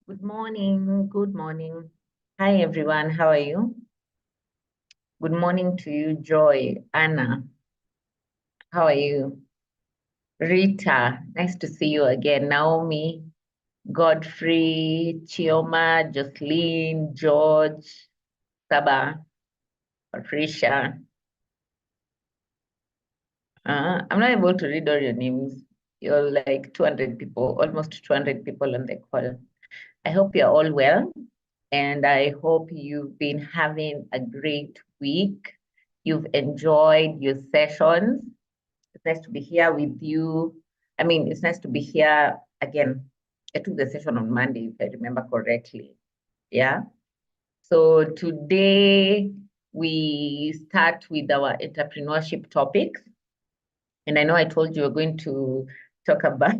Good morning. Good morning. Hi, everyone. How are you? Good morning to you, Joy. Anna, how are you? Rita, nice to see you again. Naomi, Godfrey, Chioma, Jocelyn, George, Saba, Patricia. I'm not able to read all your names. You're like 200 people, almost 200 people on the call. I hope you're all well, and I hope you've been having a great week. You've enjoyed your sessions. It's nice to be here with you. I mean, it's nice to be here again. I took the session on Monday, if I remember correctly. Yeah. So today we start with our entrepreneurship topics. And I know I told you we're going to talk about,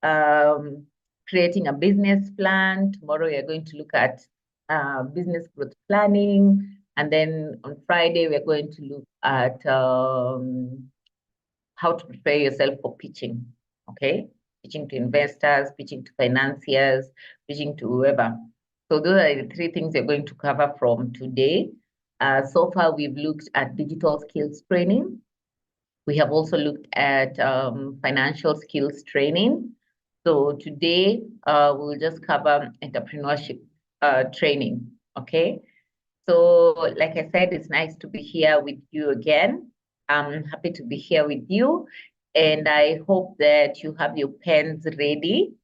um, creating a business plan. Tomorrow, we are going to look at business growth planning. And then on Friday, we're going to look at how to prepare yourself for pitching, okay? Pitching to investors, pitching to financiers, pitching to whoever. So those are the three things we're going to cover from today. So far, we've looked at digital skills training. We have also looked at financial skills training. So today, we'll just cover entrepreneurship training, okay? So like I said, it's nice to be here with you again. I'm happy to be here with you. And I hope that you have your pens ready.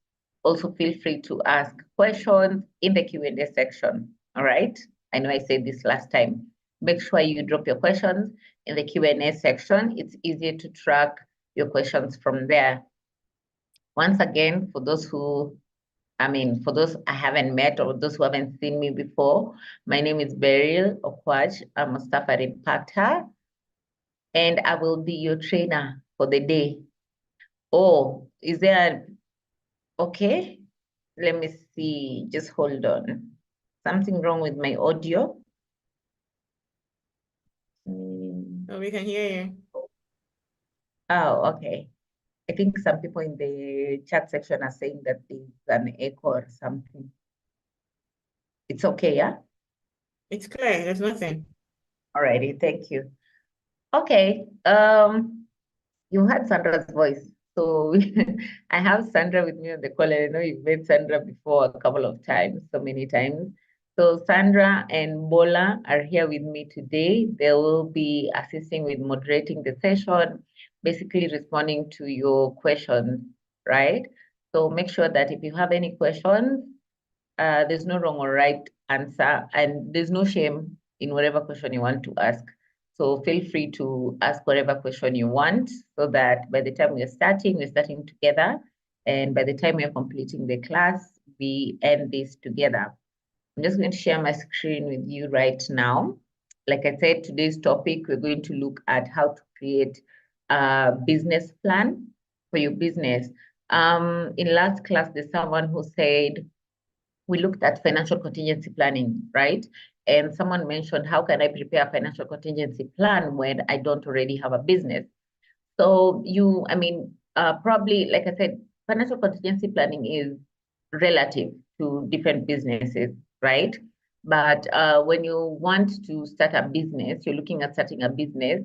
Also, feel free to ask questions in the Q&A section, all right? I know I said this last time. Make sure you drop your questions in the Q&A section. It's easier to track your questions from there. Once again, for those I haven't met or those who haven't seen me before, my name is Beryl Okwaj. I'm a staff at Impactor, and I will be your trainer for the day. Oh, is there, okay? Let me see, just hold on. Something wrong with my audio? Oh, we can hear you. Oh, okay. I think some people in the chat section are saying that there's an echo or something. It's okay, yeah? It's clear. There's nothing. Alrighty, thank you. Okay, you heard Sandra's voice. So I have Sandra with me on the call, and I know you've met Sandra before a couple of times, so many times. So Sandra and Bola are here with me today. They will be assisting with moderating the session, basically responding to your questions, right? So make sure that if you have any questions, there's no wrong or right answer, and there's no shame in whatever question you want to ask. So feel free to ask whatever question you want, so that by the time we're starting together. And by the time we're completing the class, we end this together. I'm just going to share my screen with you right now. Like I said, today's topic, we're going to look at how to create a business plan for your business. In last class, there's someone who said, we looked at financial contingency planning, right? And someone mentioned, how can I prepare a financial contingency plan when I don't already have a business? So probably, like I said, financial contingency planning is relative to different businesses, right? But when you want to start a business, you're looking at starting a business,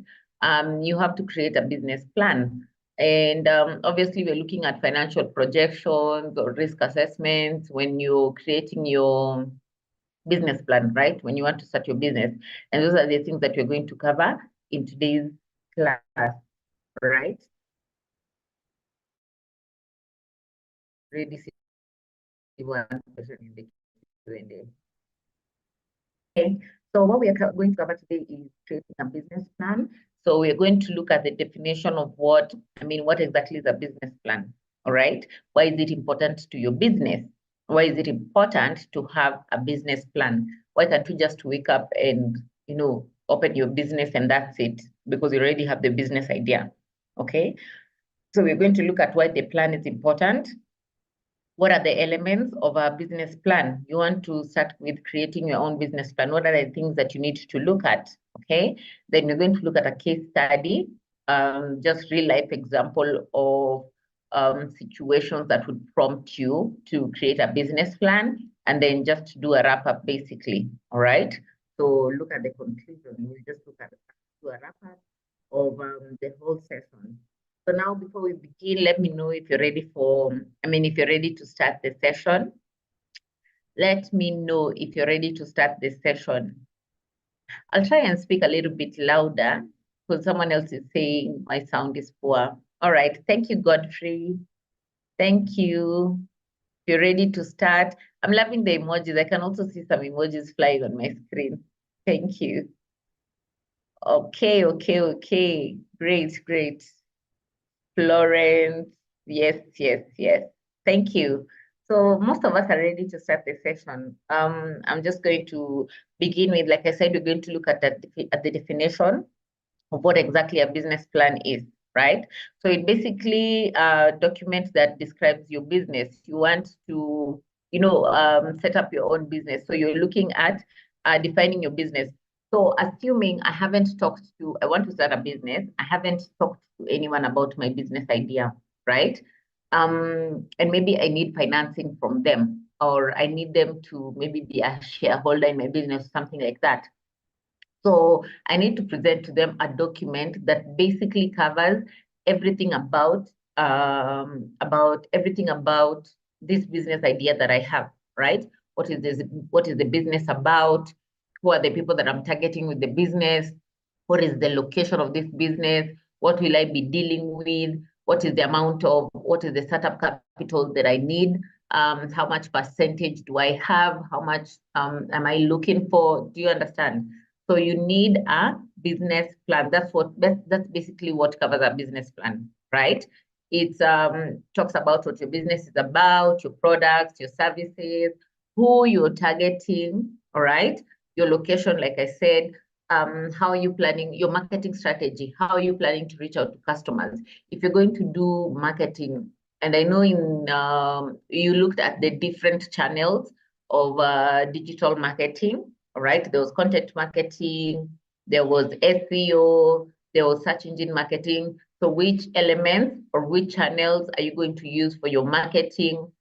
you have to create a business plan. And obviously, we're looking at financial projections or risk assessments when you're creating your business plan, right? When you want to start your business. And those are the things that we're going to cover in today's class, right? Really see one question in the Q&A. Okay, so what we are going to cover today is creating a business plan. So we're going to look at the definition of what exactly is a business plan, all right? Why is it important to your business? Why is it important to have a business plan? Why can't you just wake up and, open your business and that's it? Because you already have the business idea, okay? So we're going to look at why the plan is important. What are the elements of a business plan? You want to start with creating your own business plan. What are the things that you need to look at? Okay. Then you're going to look at a case study, just real life example of situations that would prompt you to create a business plan and then just do a wrap up basically. All right. So look at the conclusion. We'll just do a wrap up of the whole session. So now before we begin, let me know if you're ready if you're ready to start the session. Let me know if you're ready to start the session. I'll try and speak a little bit louder because someone else is saying my sound is poor. All right. Thank you, Godfrey. Thank you. If you're ready to start, I'm loving the emojis. I can also see some emojis flying on my screen. Thank you. Okay. Great. Florence. Yes. Thank you. So most of us are ready to start the session. I'm just going to begin with, like I said, we're going to look at the definition of what exactly a business plan is, right? So it basically documents that describes your business. You want to, set up your own business. So you're looking at defining your business. So assuming I want to start a business, I haven't talked to anyone about my business idea, right? And maybe I need financing from them, or I need them to maybe be a shareholder in my business, something like that. So I need to present to them a document that basically covers everything about this business idea that I have, right? What is the business about? Who are the people that I'm targeting with the business? What is the location of this business? What will I be dealing with? What is the startup capital that I need? How much percentage do I have? How much am I looking for? Do you understand? So you need a business plan. That's basically what covers a business plan, right? It talks about what your business is about, your products, your services, who you're targeting, all right? Your location, like I said, how are you planning your marketing strategy? How are you planning to reach out to customers? If you're going to do marketing, and I know you looked at the different channels of digital marketing, all right? There was content marketing, there was SEO, there was search engine marketing. So which elements or which channels are you going to use for your marketing?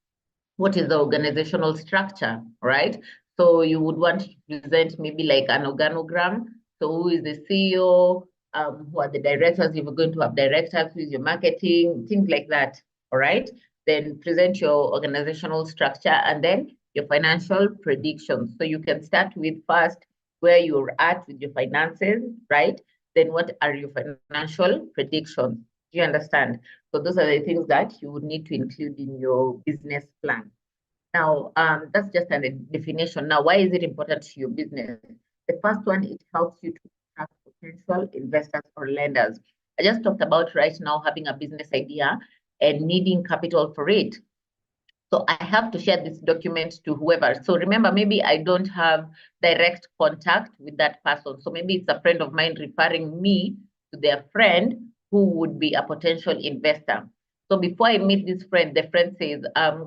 What is the organizational structure, right? So you would want to present maybe like an organogram. So who is the CEO? Who are the directors? If you're going to have directors, who is your marketing, things like that, all right? Then present your organizational structure and then your financial predictions. So you can start with first where you're at with your finances, right? Then what are your financial predictions? Do you understand? So those are the things that you would need to include in your business plan. Now, that's just a definition. Now, why is it important to your business? The first one, it helps you to attract potential investors or lenders. I just talked about right now having a business idea and needing capital for it. So I have to share this document to whoever. So remember, maybe I don't have direct contact with that person. So maybe it's a friend of mine referring me to their friend who would be a potential investor. So before I meet this friend, the friend says,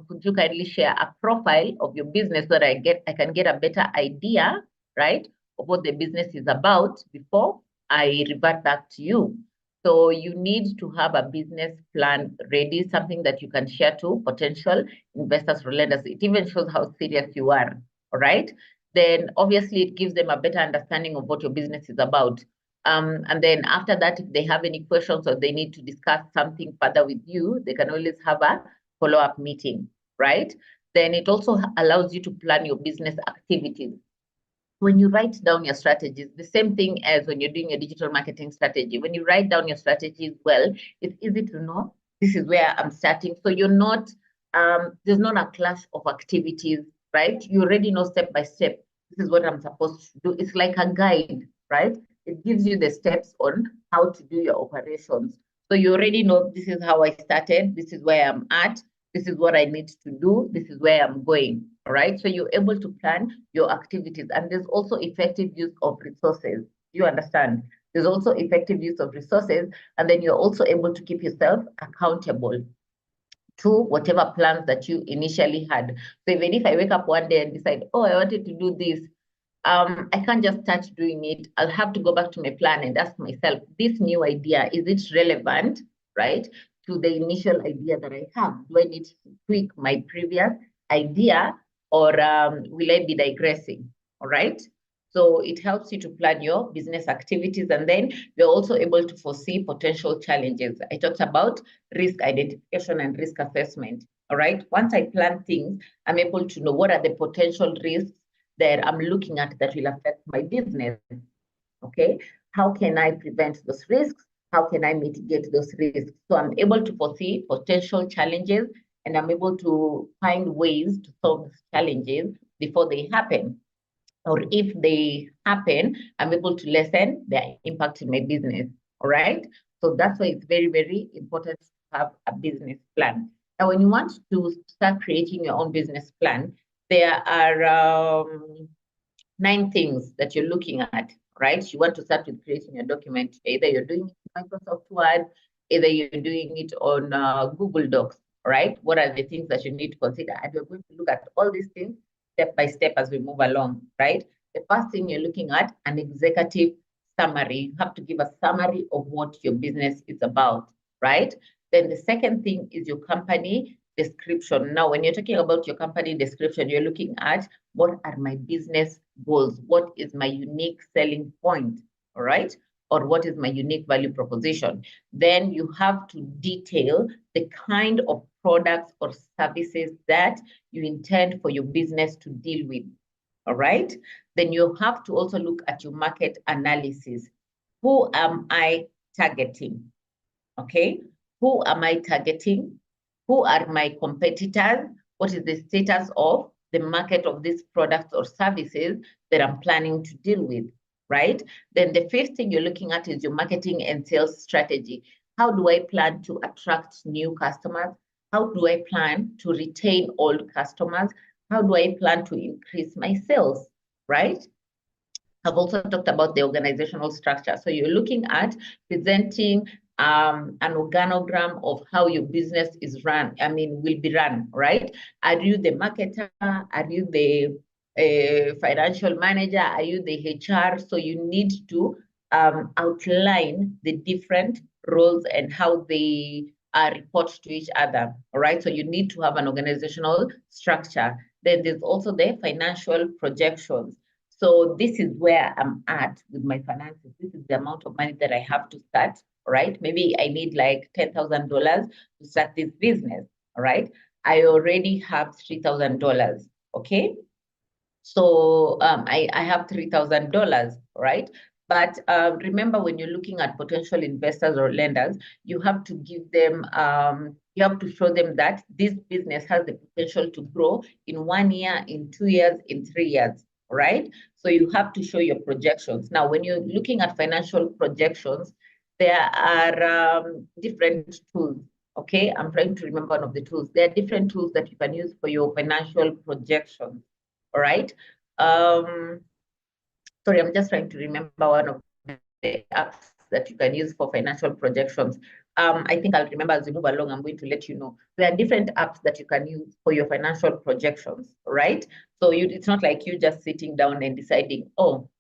could you kindly share a profile of your business so that I can get a better idea, right, of what the business is about before I revert back to you. So you need to have a business plan ready, something that you can share to potential investors or lenders. It even shows how serious you are, all right? Then obviously it gives them a better understanding of what your business is about. And then after that, if they have any questions or they need to discuss something further with you, they can always have a follow-up meeting, right? Then it also allows you to plan your business activities. When you write down your strategies, the same thing as when you're doing a digital marketing strategy, when you write down your strategies well, it's easy to know this is where I'm starting. So you're not, there's not a clash of activities, right? You already know step by step, this is what I'm supposed to do. It's like a guide, right? It gives you the steps on how to do your operations. So you already know this is how I started, this is where I'm at, this is what I need to do, this is where I'm going, all right? So you're able to plan your activities. And there's also effective use of resources. Do you understand? There's also effective use of resources. And then you're also able to keep yourself accountable to whatever plans that you initially had. So even if I wake up one day and decide, oh, I wanted to do this, I can't just start doing it. I'll have to go back to my plan and ask myself, this new idea, is it relevant, right, to the initial idea that I have? Do I need to tweak my previous idea, or will I be digressing? All right. So it helps you to plan your business activities, and then you're also able to foresee potential challenges. I talked about risk identification and risk assessment. All right. Once I plan things, I'm able to know what are the potential risks that I'm looking at that will affect my business. Okay. How can I prevent those risks? How can I mitigate those risks? So I'm able to foresee potential challenges, and I'm able to find ways to solve these challenges before they happen. Or if they happen, I'm able to lessen their impact in my business. All right. So that's why it's very, very important to have a business plan. Now, when you want to start creating your own business plan, there are 9 things that you're looking at, right? You want to start with creating a document. Either you're doing it in Microsoft Word, either you're doing it on Google Docs, right? What are the things that you need to consider? And we're going to look at all these things step by step as we move along, right? The first thing you're looking at, an executive summary. You have to give a summary of what your business is about, right? Then the second thing is your company description. Now, when you're talking about your company description, you're looking at what are my business goals? What is my unique selling point? All right. Or what is my unique value proposition? Then you have to detail the kind of products or services that you intend for your business to deal with. All right. Then you have to also look at your market analysis. Who am I targeting? Okay. Who am I targeting? Who are my competitors? What is the status of the market of these products or services that I'm planning to deal with, right? Then the fifth thing you're looking at is your marketing and sales strategy. How do I plan to attract new customers? How do I plan to retain old customers? How do I plan to increase my sales, right? I've also talked about the organizational structure. So you're looking at presenting an organogram of how your business is run, will be run, right? Are you the marketer? Are you the financial manager? Are you the HR? So you need to outline the different roles and how they report to each other, all right? So you need to have an organizational structure. Then there's also the financial projections. So this is where I'm at with my finances. This is the amount of money that I have to start, right? Maybe I need like $10,000 to start this business, all right? I already have $3,000, okay? So I have $3,000, right? But remember, when you're looking at potential investors or lenders, you have to give them, you have to show them that this business has the potential to grow in 1 year, in 2 years, in 3 years, right? So you have to show your projections. Now, when you're looking at financial projections, there are different tools. Okay, I'm trying to remember one of the tools. There are different tools that you can use for your financial projections. All right. Sorry, I'm just trying to remember one of the apps that you can use for financial projections. I think I'll remember as we move along. I'm going to let you know. There are different apps that you can use for your financial projections, right? So it's not like you just sitting down and deciding, oh,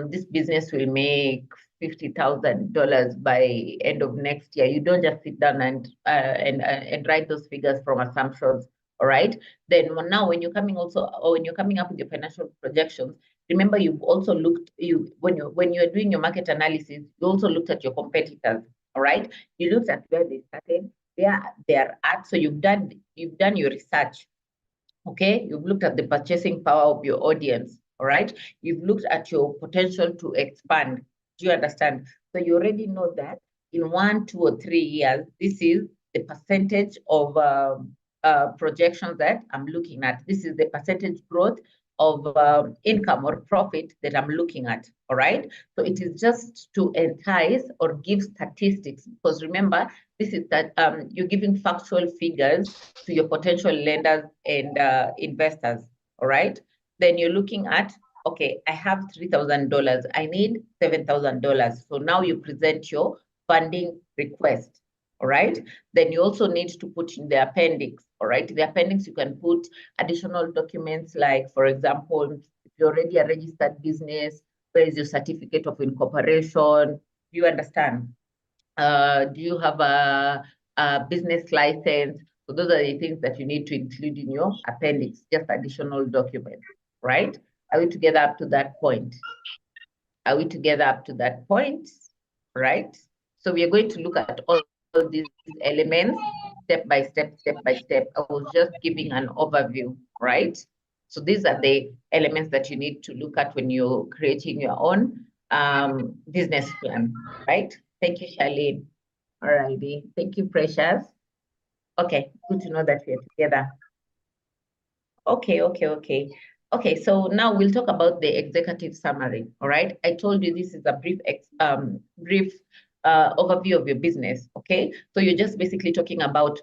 this business will make $50,000 by end of next year. You don't just sit down and write those figures from assumptions. All right. Then now, when you're coming up with your financial projections, remember you've also looked when you're doing your market analysis, you also looked at your competitors. All right. You looked at where they started, where they're at. So you've done your research. Okay, you've looked at the purchasing power of your audience. All right, you've looked at your potential to expand. Do you understand? So you already know that in 1, 2, or 3 years, this is the percentage of projections that I'm looking at. This is the percentage growth of income or profit that I'm looking at. All right. So it is just to entice or give statistics, because remember, this is that you're giving factual figures to your potential lenders and investors. All right. Then you're looking at, okay, I have $3,000. I need $7,000. So now you present your funding request. All right. Then you also need to put in the appendix. All right. The appendix, you can put additional documents like, for example, if you're already a registered business, where is your certificate of incorporation? Do you understand? Do you have a business license. So those are the things that you need to include in your appendix, just additional documents, right? Are we together up to that point? Are we together up to that point? Right? So we are going to look at all these elements step by step, step by step. I was just giving an overview, right? So these are the elements that you need to look at when you're creating your own business plan, right? Thank you, Charlene. All righty. Thank you, Precious. Okay, good to know that we're together. Okay. Okay, so now we'll talk about the executive summary, all right? I told you this is a brief overview of your business, okay? So you're just basically talking about,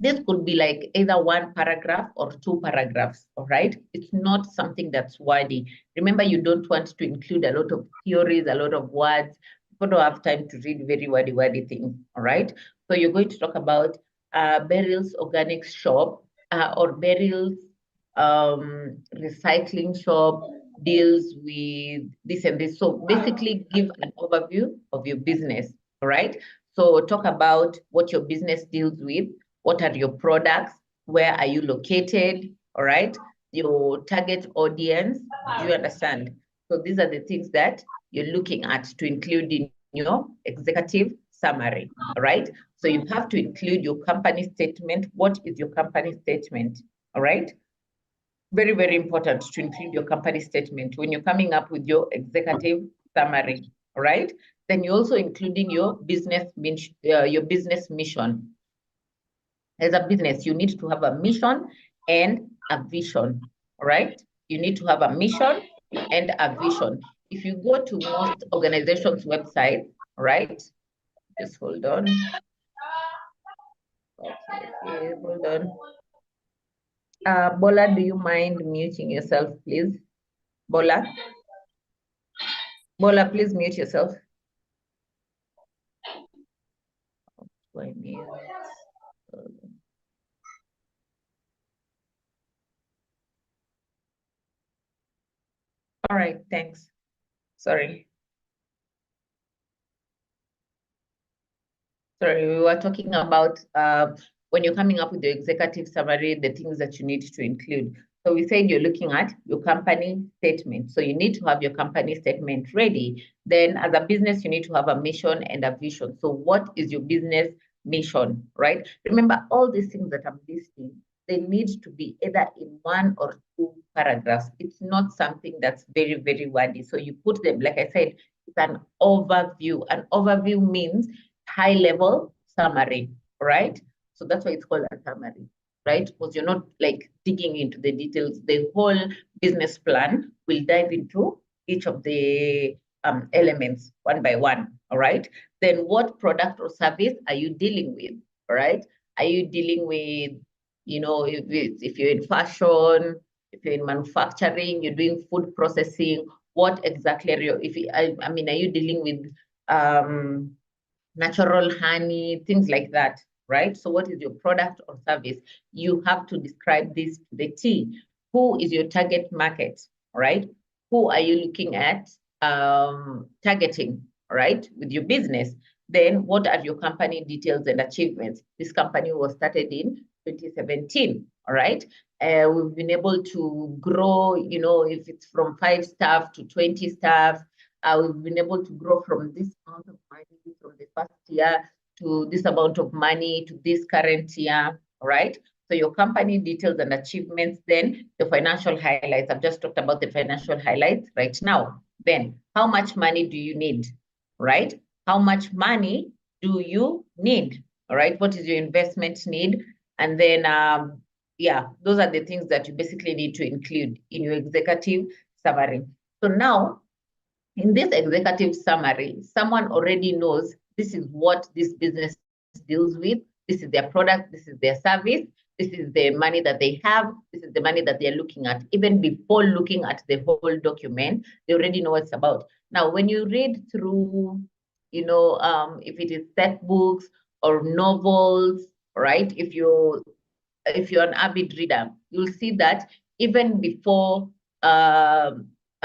this could be like either one paragraph or two paragraphs, all right? It's not something that's wordy. Remember, you don't want to include a lot of theories, a lot of words. People don't have time to read very wordy things, all right? So you're going to talk about Beryl's Organic Shop or Beryl's recycling shop deals with this and this. So basically give an overview of your business, all right? So talk about what your business deals with, what are your products, where are you located, all right? Your target audience, do you understand? So these are the things that you're looking at to include in your executive summary, all right? So you have to include your company statement. What is your company statement, all right? Very important to include your company statement when you're coming up with your executive summary, all right? Then you're also including your business mission. As a business, you need to have a mission and a vision, all right? You need to have a mission and a vision. If you go to most organizations' websites, right? Just hold on. Okay, hold on. Bola, do you mind muting yourself, please? Bola? Bola, please mute yourself. Why mute? All right, thanks. Sorry. Sorry, we were talking about when you're coming up with the executive summary, the things that you need to include. So we said you're looking at your company statement. So you need to have your company statement ready. Then as a business, you need to have a mission and a vision. So what is your business mission, right? Remember, all these things that I'm listing, they need to be either in one or two paragraphs. It's not something that's very wordy. So you put them, like I said, it's an overview. An overview means high level summary, right? So that's why it's called a summary, right? Because you're not like digging into the details. The whole business plan will dive into each of the elements one by one, all right? Then what product or service are you dealing with, all right? Are you dealing with, you know, if you're in fashion, if you're in manufacturing, you're doing food processing, what exactly are you, I mean, are you dealing with natural honey, things like that, right? So what is your product or service? You have to describe this to the T. Who is your target market, right? Who are you looking at targeting, right, with your business? Then what are your company details and achievements? This company was started in 2017, all right? We've been able to grow, you know, if it's from 5 staff to 20 staff, we've been able to grow from this amount of money from the first year to this amount of money to this current year, right? So your company details and achievements, then the financial highlights. I've just talked about the financial highlights right now. Then how much money do you need, right? How much money do you need, all right? What is your investment need? And then, yeah, those are the things that you basically need to include in your executive summary. So now, in this executive summary, someone already knows this is what this business deals with. This is their product, this is their service, this is the money that they have, this is the money that they're looking at. Even before looking at the whole document, they already know what it's about. Now, when you read through, you know, if it is set books or novels, right? If you're an avid reader, you'll see that even before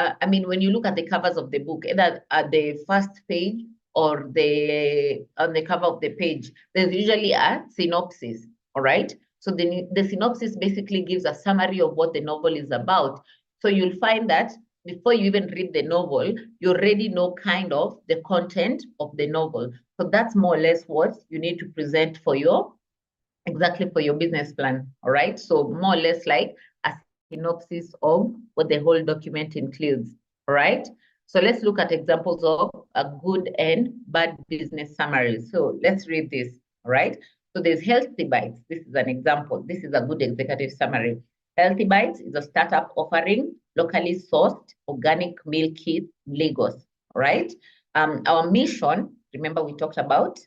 I mean, when you look at the covers of the book, either at the first page or on the cover of the page, there's usually a synopsis, all right? So the synopsis basically gives a summary of what the novel is about. So you'll find that before you even read the novel, you already know kind of the content of the novel. So that's more or less what you need to present for your business plan, all right? So more or less like a synopsis of what the whole document includes, all right? So let's look at examples of a good and bad business summary. So let's read this, all right? So there's Healthy Bites. This is an example. This is a good executive summary. Healthy Bites is a startup offering locally sourced organic meal kits in Lagos, all right? Our mission, remember we talked about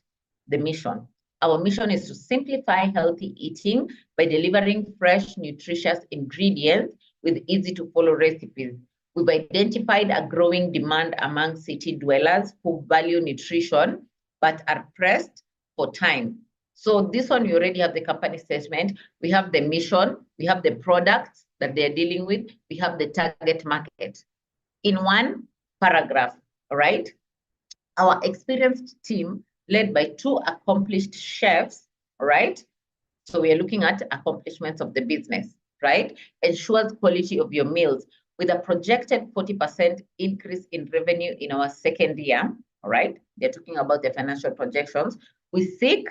the mission. Our mission is to simplify healthy eating by delivering fresh, nutritious ingredients with easy-to-follow recipes. We've identified a growing demand among city dwellers who value nutrition but are pressed for time. So this one, we already have the company statement. We have the mission. We have the products that they're dealing with. We have the target market. In one paragraph, all right? Our experienced team, led by 2 accomplished chefs, right? So we are looking at accomplishments of the business, right? Ensures quality of your meals with a projected 40% increase in revenue in our second year, all right? They're talking about the financial projections. We seek,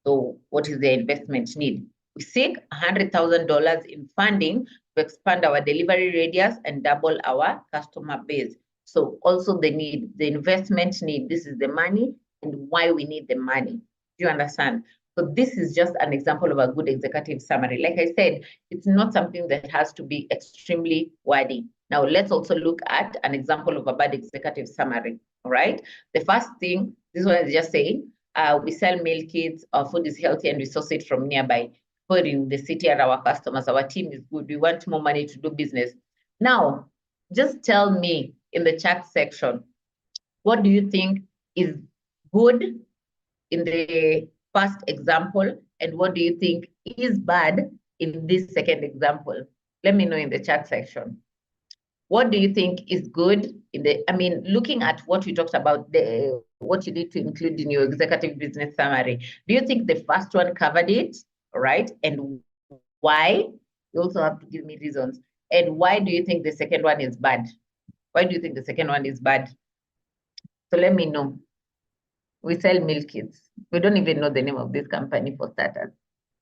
so what is the investment need? We seek $100,000 in funding to expand our delivery radius and double our customer base. So also the need, the investment need, this is the money and why we need the money. Do you understand? So this is just an example of a good executive summary. Like I said, it's not something that has to be extremely wordy. Now let's also look at an example of a bad executive summary, all right? The first thing, this one is just saying, we sell meal kits, our food is healthy and we source it from nearby. But in the city are our customers, our team is good, we want more money to do business. Now, just tell me in the chat section, what do you think is good in the first example, and what do you think is bad in this second example? Let me know in the chat section. What do you think is good in the, looking at what we talked about, what you need to include in your executive business summary. Do you think the first one covered it, all right? And why? You also have to give me reasons. And why do you think the second one is bad? Why do you think the second one is bad? So let me know. We sell meal kits. We don't even know the name of this company for starters,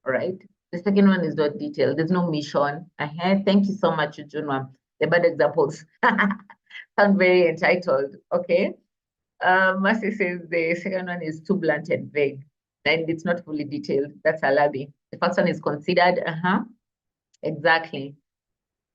all right? The second one is not detailed. There's no mission. Thank you so much, Junwa. The bad examples sound very entitled, okay? Mercy says the second one is too blunt and vague, and it's not fully detailed. That's Alabi. The first one is considered, exactly.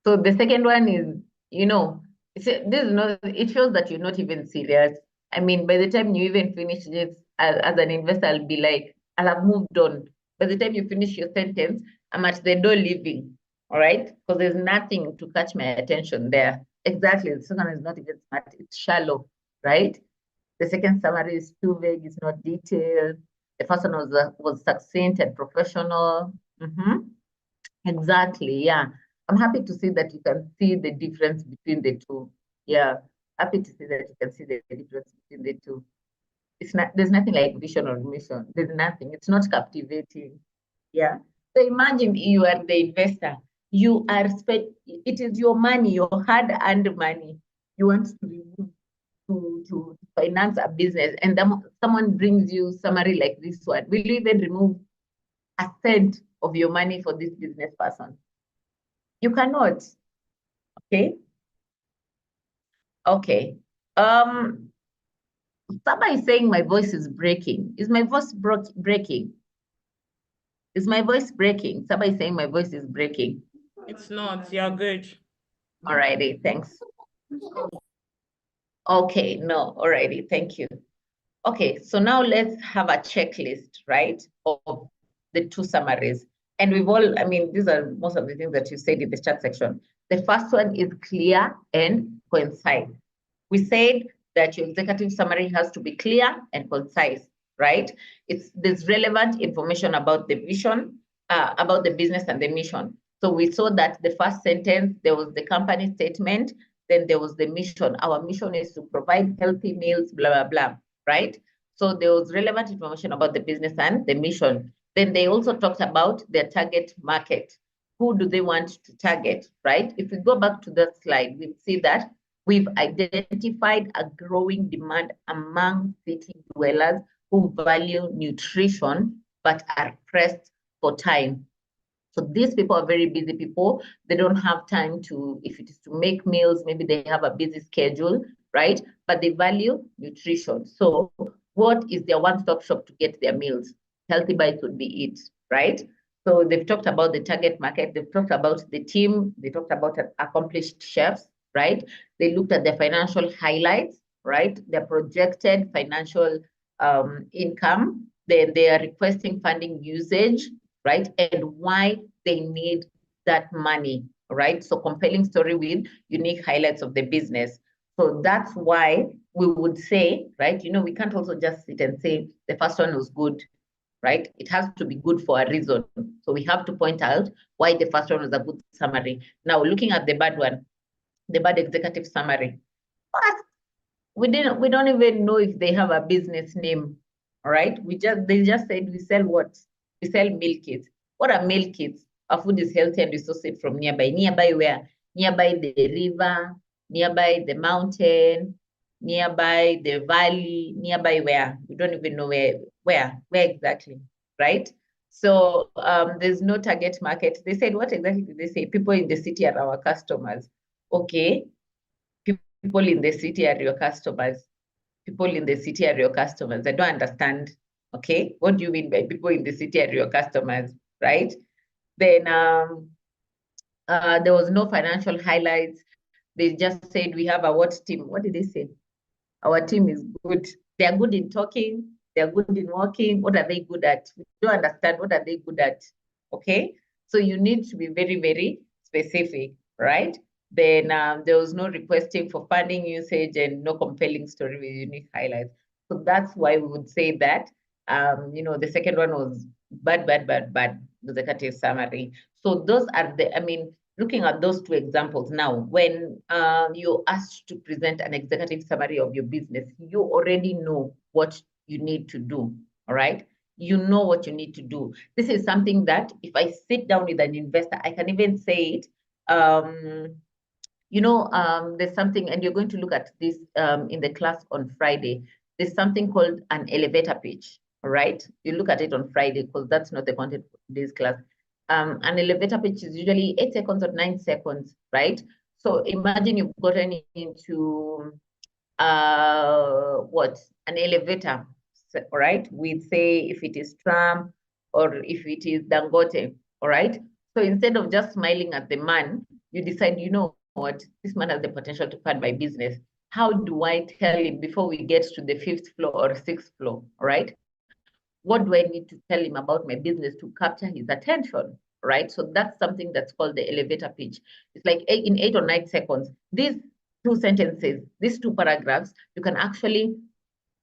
So the second one is, it shows that you're not even serious. By the time you even finish this, as an investor, I'll be like, I'll have moved on. By the time you finish your sentence, I'm at the door leaving, all right? Because there's nothing to catch my attention there. Exactly, the second one is not even smart, it's shallow, right? The second summary is too vague, it's not detailed. The first one was succinct and professional. Exactly, yeah. I'm happy to see that you can see the difference between the two. Yeah, happy to see that you can see the difference between the two. There's nothing like vision or mission. There's nothing. It's not captivating. Yeah. So imagine you are the investor. You are it is your money, your hard-earned money. You want to remove to finance a business, and then someone brings you summary like this one. Will you even remove a cent of your money for this business person? You cannot. Okay. Okay. Somebody is saying my voice is breaking. Is my voice breaking? Is my voice breaking? Somebody saying my voice is breaking. It's not. You're good. Alrighty, thanks. Okay, no, alrighty, thank you. Okay, so now let's have a checklist, right, of the two summaries. And we've all, these are most of the things that you said in the chat section. The first one is clear and concise. We said that your executive summary has to be clear and concise, right? There's relevant information about the vision, about the business and the mission. So we saw that the first sentence, there was the company statement, then there was the mission. Our mission is to provide healthy meals, blah, blah, blah, right? So there was relevant information about the business and the mission. Then they also talked about their target market. Who do they want to target, right? If we go back to that slide, we see that we've identified a growing demand among city dwellers who value nutrition but are pressed for time. So these people are very busy people. They don't have time to, if it is to make meals, maybe they have a busy schedule, right? But they value nutrition. So what is their one-stop shop to get their meals? Healthy Bites would be it, right? So they've talked about the target market. They've talked about the team. They talked about accomplished chefs, right? They looked at their financial highlights, right? Their projected financial income. Then they are requesting funding usage, right? And why they need that money, right? So compelling story with unique highlights of the business. So that's why we would say, right? We can't also just sit and say the first one was good, right? It has to be good for a reason. So we have to point out why the first one was a good summary. Now, looking at the bad one, the bad executive summary. First, we don't even know if they have a business name. All right. They just said we sell what? We sell meal kits. What are meal kits? Our food is healthy and we source it from nearby. Nearby where? Nearby the river, nearby the mountain, nearby the valley, nearby where? We don't even know where exactly, right? So there's no target market. They said, what exactly did they say? People in the city are our customers. Okay, people in the city are your customers. People in the city are your customers. I don't understand. Okay, what do you mean by people in the city are your customers, right? Then there was no financial highlights. They just said we have a what team. What did they say? Our team is good. They are good in talking. They are good in walking. What are they good at? We don't understand. What are they good at? Okay. So you need to be very, very specific, right? Then there was no requesting for funding usage and no compelling story with unique highlights. So that's why we would say that, the second one was bad executive summary. So those are looking at those two examples now, when you're asked to present an executive summary of your business, you already know what you need to do, all right? You know what you need to do. This is something that if I sit down with an investor, I can even say it. There's something, and you're going to look at this in the class on Friday. There's something called an elevator pitch, all right? You look at it on Friday because that's not the content for today's class. An elevator pitch is usually 8 seconds or 9 seconds, right? So imagine you've gotten into an elevator, all right? We'd say if it is tram or if it is Dangote, all right? So instead of just smiling at the man, you decide, you know what, this man has the potential to fund my business. How do I tell him before we get to the 5th floor or 6th floor, all right? What do I need to tell him about my business to capture his attention, right? So that's something that's called the elevator pitch. It's like in 8 or 9 seconds. These 2 sentences, these 2 paragraphs, you can actually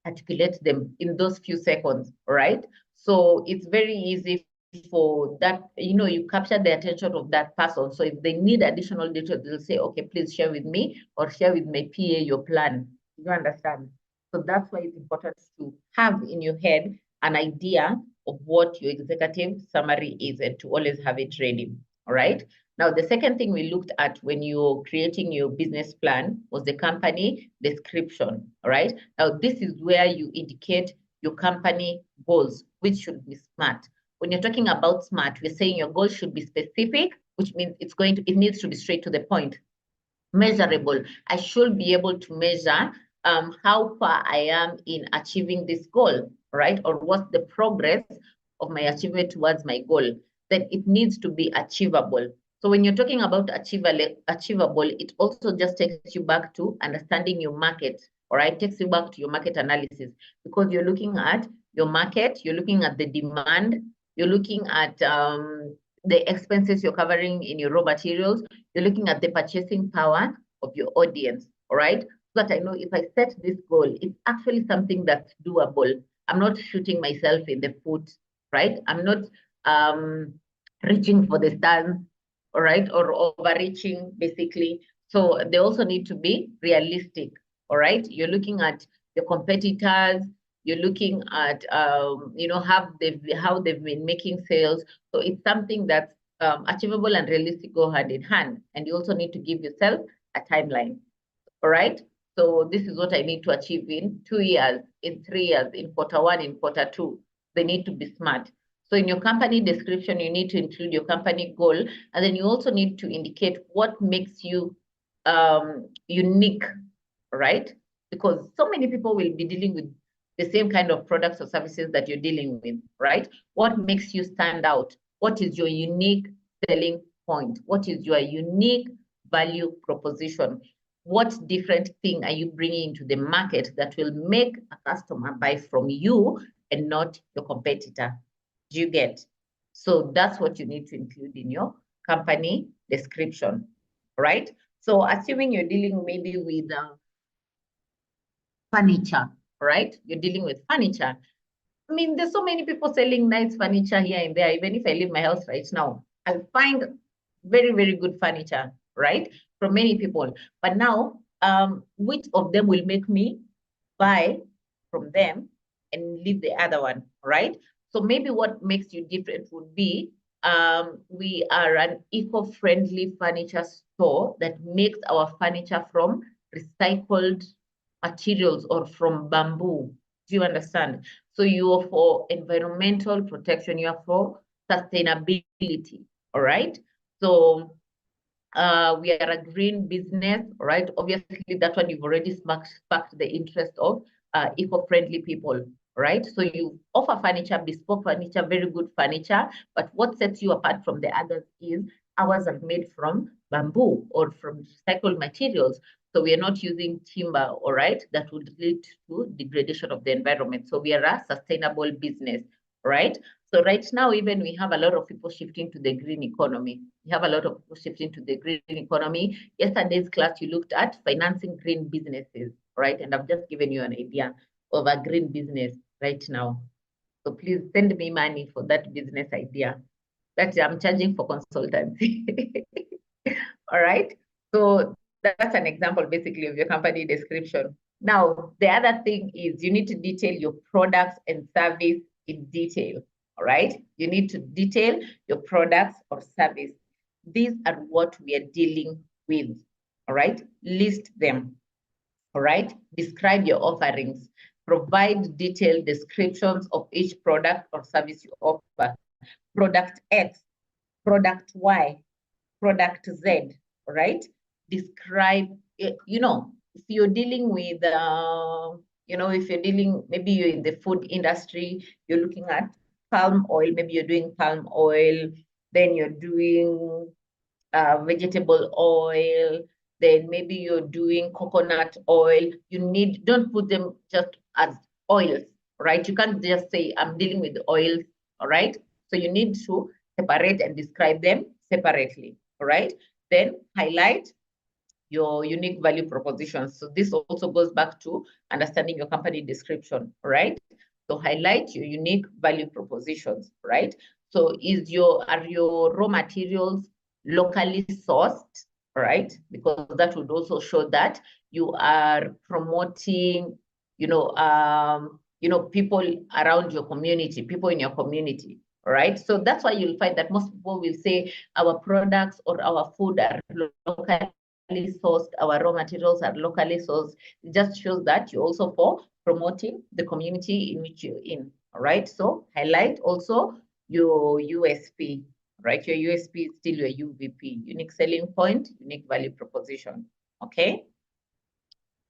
articulate them in those few seconds, right? So it's very easy for that, you capture the attention of that person. So if they need additional details, they'll say, okay, please share with me or share with my PA your plan. You understand? So that's why it's important to have in your head an idea of what your executive summary is and to always have it ready, all right? Now, the second thing we looked at when you're creating your business plan was the company description, all right? Now, this is where you indicate your company goals, which should be SMART. When you're talking about SMART, we're saying your goal should be specific, which means it needs to be straight to the point. Measurable. I should be able to measure how far I am in achieving this goal, right? Or what's the progress of my achievement towards my goal. Then it needs to be achievable. So when you're talking about achievable, it also just takes you back to understanding your market, all right? Takes you back to your market analysis because you're looking at your market, you're looking at the demand, you're looking at the expenses you're covering in your raw materials, you're looking at the purchasing power of your audience, all right? So that I know if I set this goal, it's actually something that's doable. I'm not shooting myself in the foot, right? I'm not reaching for the stars, all right, or overreaching, basically. So they also need to be realistic, all right? You're looking at your competitors, you're looking at, you know, how they've been making sales. So it's something that's achievable and realistic, go hand in hand. And you also need to give yourself a timeline, all right? So this is what I need to achieve in 2 years, in 3 years, in quarter 1, in quarter 2. They need to be smart. So in your company description, you need to include your company goal, and then you also need to indicate what makes you unique, right? Because so many people will be dealing with the same kind of products or services that you're dealing with, right? What makes you stand out? What is your unique selling point? What is your unique value proposition? What different thing are you bringing into the market that will make a customer buy from you and not your competitor? Do you get? So that's what you need to include in your company description, right? So assuming you're dealing maybe with furniture, right? You're dealing with furniture. I mean, there's so many people selling nice furniture here and there. Even if I leave my house right now, I'll find very, very good furniture, right? From many people. But now, which of them will make me buy from them and leave the other one, right? So maybe what makes you different would be we are an eco-friendly furniture store that makes our furniture from recycled materials or from bamboo. Do you understand? So you are for environmental protection, you are for sustainability, all right? So we are a green business, right? Obviously, that one you've already sparked the interest of eco-friendly people, right? So you offer furniture, bespoke furniture, very good furniture, but what sets you apart from the others is ours are made from bamboo or from recycled materials. So we are not using timber, all right, that would lead to degradation of the environment. So we are a sustainable business, right? So right now, even we have a lot of people shifting to the green economy. We have a lot of people shifting to the green economy. Yesterday's class, you looked at financing green businesses, right? And I've just given you an idea of a green business right now. So please send me money for that business idea that I'm charging for consultancy. All right. So that's an example basically of your company description. Now, the other thing is you need to detail your products and service in detail. All right. You need to detail your products or service. These are what we are dealing with. All right. List them. All right. Describe your offerings. Provide detailed descriptions of each product or service you offer. Product X, product Y, product Z, right? Describe, you know, if you're dealing with, you know, if you're dealing, maybe you're in the food industry, you're looking at palm oil, maybe you're doing palm oil, then you're doing vegetable oil, then maybe you're doing coconut oil. Don't put them just as oils, right? You can't just say, I'm dealing with oils, all right? So you need to separate and describe them separately, all right? Then highlight your unique value propositions. So this also goes back to understanding your company description, right? So highlight your unique value propositions, right? So are your raw materials locally sourced, right? Because that would also show that you are promoting, people around your community, people in your community, right? So that's why you'll find that most people will say our products or our food are locally sourced, our raw materials are locally sourced. It just shows that you're also for promoting the community in which you're in, all right? So highlight also your USP, right? Your USP is still your UVP, unique selling point, unique value proposition, okay?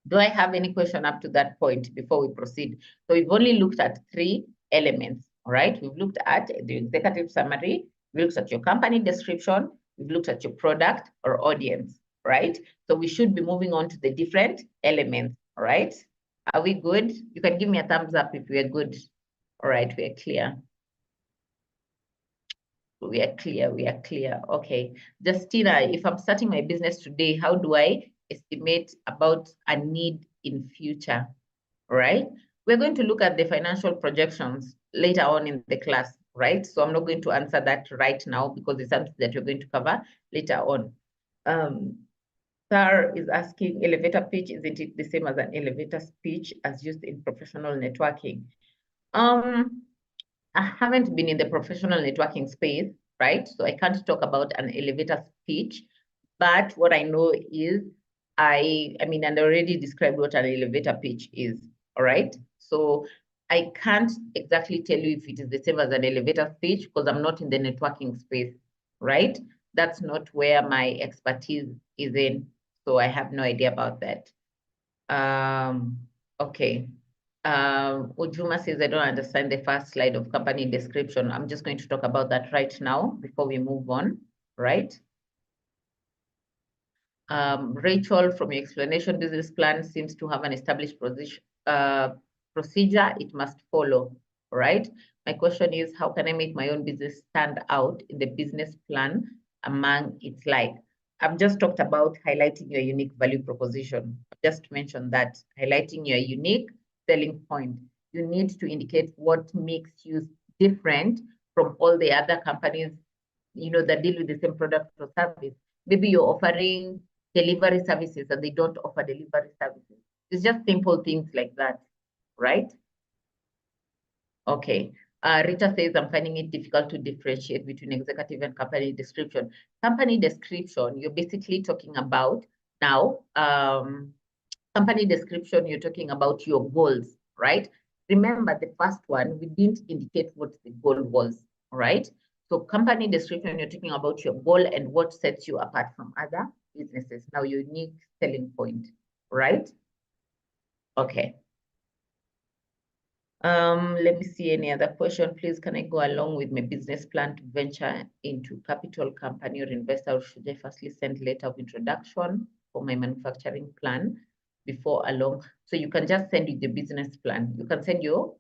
Do I have any question up to that point before we proceed? So we've only looked at 3 elements, all right? We've looked at the executive summary, we looked at your company description, we've looked at your product or audience, right? So we should be moving on to the different elements, all right? Are we good? You can give me a thumbs up if we are good. All right, we are clear. We are clear, we are clear. Okay, Justina, if I'm starting my business today, how do I estimate about a need in future? All right, we're going to look at the financial projections later on in the class, right? So I'm not going to answer that right now because it's something that we're going to cover later on. Sir is asking, elevator pitch, isn't it the same as an elevator speech as used in professional networking? I haven't been in the professional networking space, right? So I can't talk about an elevator speech, but what I know is I mean, and I already described what an elevator pitch is, all right? So I can't exactly tell you if it is the same as an elevator speech because I'm not in the networking space, right? That's not where my expertise is in. So I have no idea about that. Okay. Ujuma says, I don't understand the first slide of company description. I'm just going to talk about that right now before we move on, right? Rachel, from your explanation, business plan seems to have an established procedure it must follow, right? My question is, how can I make my own business stand out in the business plan among its like? I've just talked about highlighting your unique value proposition. I've just mentioned that, highlighting your unique selling point. You need to indicate what makes you different from all the other companies, that deal with the same product or service. Maybe you're offering delivery services and they don't offer delivery services. It's just simple things like that, right? Okay. Rita says, I'm finding it difficult to differentiate between executive and company description. Company description, you're basically talking about now, company description, you're talking about your goals, right? Remember the first one, we didn't indicate what the goal was, right? So company description, you're talking about your goal and what sets you apart from other businesses. Now, your unique selling point, right? Okay. Let me see any other question. Please, can I go along with my business plan to venture into capital company or investor, or should I firstly send letter of introduction for my manufacturing plan before along? So you can just send you the business plan. You can send your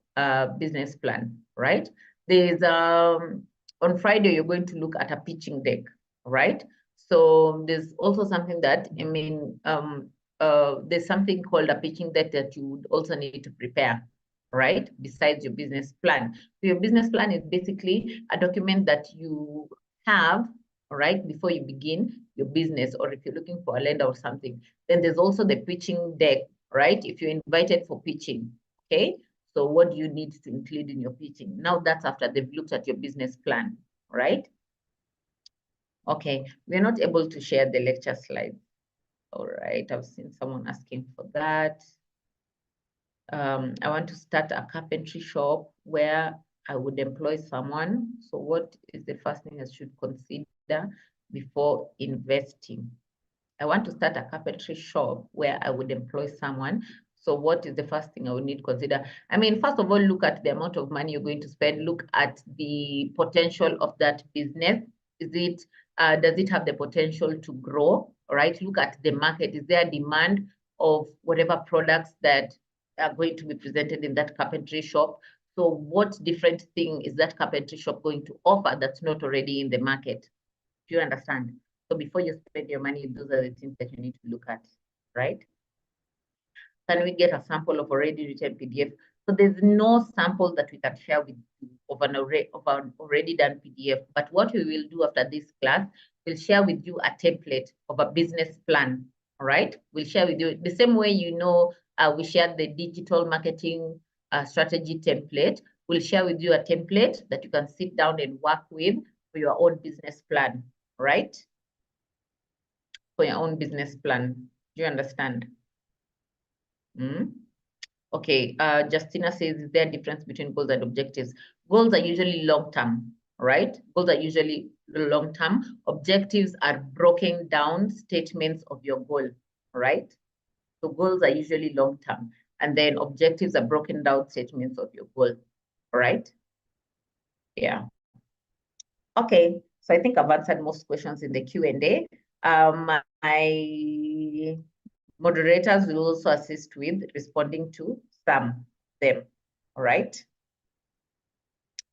business plan, right? There's on Friday, you're going to look at a pitching deck, right? So there's also something that, I mean, there's something called a pitching deck that you would also need to prepare, right? Besides your business plan. So your business plan is basically a document that you have, right, before you begin your business, or if you're looking for a lender or something. Then there's also the pitching deck, right? If you're invited for pitching, okay? So what do you need to include in your pitching? Now that's after they've looked at your business plan, right? Okay, we're not able to share the lecture slides. All right, I've seen someone asking for that. I want to start a carpentry shop where I would employ someone. So what is the first thing I should consider before investing? I want to start a carpentry shop where I would employ someone. So what is the first thing I would need to consider? I mean, first of all, look at the amount of money you're going to spend. Look at the potential of that business. Does it have the potential to grow? All right, look at the market. Is there a demand of whatever products that are going to be presented in that carpentry shop? So what different thing is that carpentry shop going to offer that's not already in the market? Do you understand? So before you spend your money, those are the things that you need to look at, right? Can we get a sample of already written PDF? So there's no sample that we can share with you of an already done PDF. But what we will do after this class, we'll share with you a template of a business plan, all right? We'll share with you the same way, we shared the digital marketing strategy template. We'll share with you a template that you can sit down and work with for your own business plan, right? For your own business plan. Do you understand? Okay, Justina says, is there a difference between goals and objectives? Goals are usually long-term, right? Goals are usually long-term. Objectives are broken down statements of your goal, right? So goals are usually long-term, and then objectives are broken down statements of your goal, right? Yeah. Okay, so I think I've answered most questions in the Q&A. My moderators will also assist with responding to some of them, all right?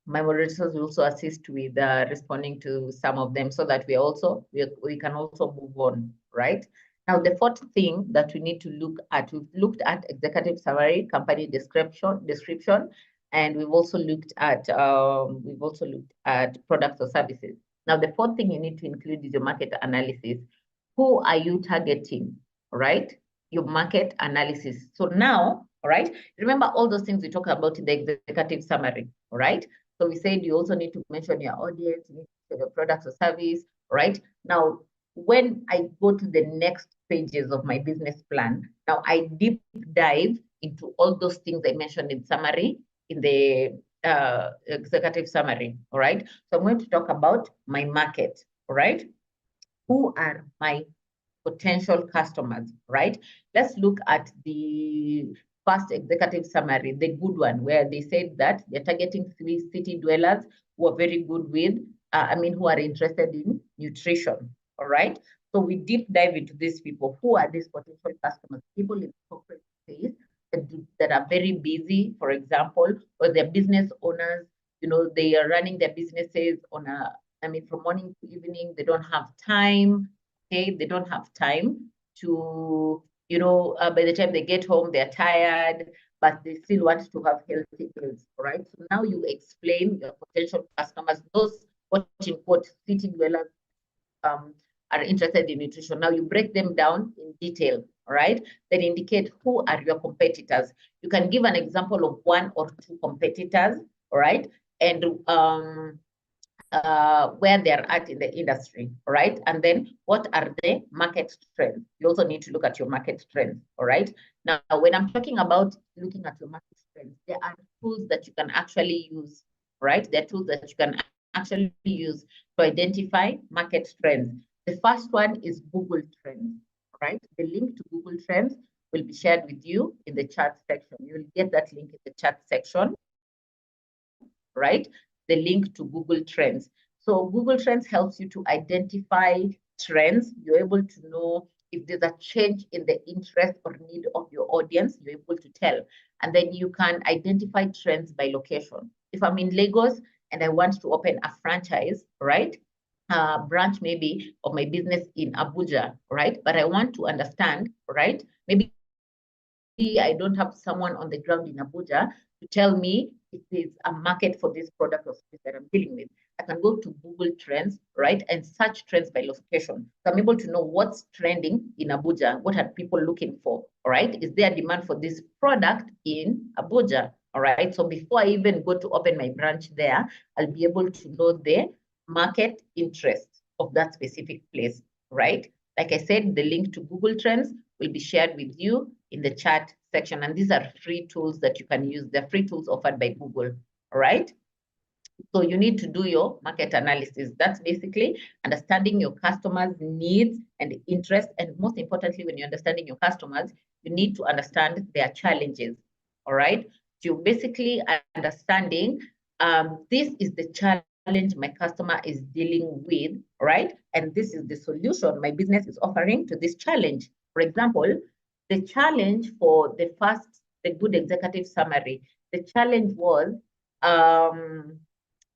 My moderators will also assist with responding to some of them so that we can also move on, right? Now, the fourth thing that we need to look at, we've looked at executive summary, company description, and we've also looked at products or services. Now, the fourth thing you need to include is your market analysis. who are you targeting, right? Your market analysis. So now, all right, remember all those things we talked about in the executive summary, all right? So we said you also need to mention your audience, you need to mention your products or service, right? Now, when I go to the next pages of my business plan, now I deep dive into all those things I mentioned in summary, in the executive summary, all right? So I'm going to talk about my market, all right? Who are my potential customers, right? Let's look at the first executive summary, the good one, where they said that they're targeting 3 city dwellers who are very good with, who are interested in nutrition, all right? So we deep dive into these people. Who are these potential customers? People in the corporate space that are very busy, for example, or they're business owners, they are running their businesses on from morning to evening, they don't have time. Okay, they don't have time to, by the time they get home, they're tired, but they still want to have healthy meals, right? So now you explain your potential customers, those quote unquote city dwellers are interested in nutrition. Now you break them down in detail, right? Then indicate who are your competitors. You can give an example of 1 or 2 competitors, right? And where they're at in the industry, right? And then what are the market trends? You also need to look at your market trends, all right? Now, when I'm talking about looking at your market trends, there are tools that you can actually use, right? There are tools that you can actually use to identify market trends. The first one is Google Trends, right? The link to Google Trends will be shared with you in the chat section. You'll get that link in the chat section, right? The link to Google Trends. So Google Trends helps you to identify trends. You're able to know if there's a change in the interest or need of your audience, you're able to tell. And then you can identify trends by location. If I'm in Lagos and I want to open a franchise, right? Branch maybe of my business in Abuja, right? But I want to understand, right? Maybe I don't have someone on the ground in Abuja to tell me if there's a market for this product or service that I'm dealing with. I can go to Google Trends, right, and search trends by location. So I'm able to know what's trending in Abuja. What are people looking for, all right? Is there a demand for this product in Abuja, all right? So before I even go to open my branch there, I'll be able to know the market interest of that specific place, right? Like I said, the link to Google Trends will be shared with you in the chat section. And these are free tools that you can use. They're free tools offered by Google, all right? So you need to do your market analysis. That's basically understanding your customers' needs and interests. And most importantly, when you're understanding your customers, you need to understand their challenges, all right? So you're basically understanding this is the challenge my customer is dealing with, right? And this is the solution my business is offering to this challenge. For example, the challenge for the good executive summary, the challenge was,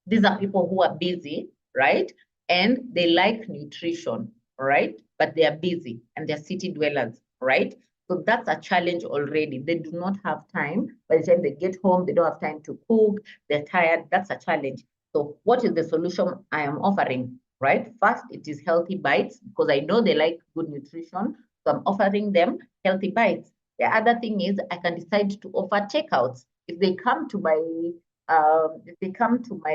these are people who are busy, right? And they like nutrition, right? But they are busy and they're city dwellers, right? So that's a challenge already. They do not have time. By the time they get home, they don't have time to cook. They're tired. That's a challenge. So what is the solution I am offering, right? First, it is healthy bites because I know they like good nutrition. So I'm offering them healthy bites. The other thing is I can decide to offer takeouts. If they come to my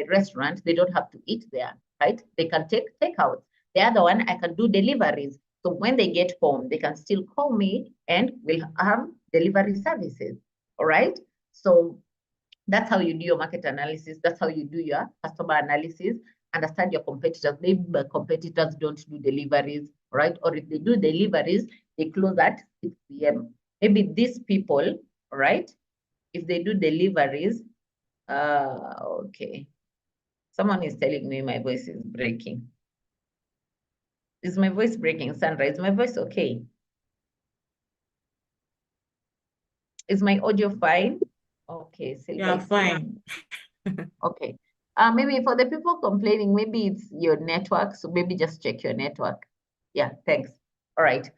restaurant, they don't have to eat there, right? They can take takeouts. The other one, I can do deliveries. So when they get home, they can still call me and we'll have delivery services, all right? So that's how you do your market analysis. That's how you do your customer analysis. Understand your competitors. Maybe my competitors don't do deliveries, right? Or if they do deliveries, they close at 6 p.m. Maybe these people, right? If they do deliveries, okay. Someone is telling me my voice is breaking. Is my voice breaking, Sandra? Is my voice okay? Is my audio fine? Okay, Yeah, fine. Okay. Maybe for the people complaining, maybe it's your network. So maybe just check your network. Yeah, thanks. All right.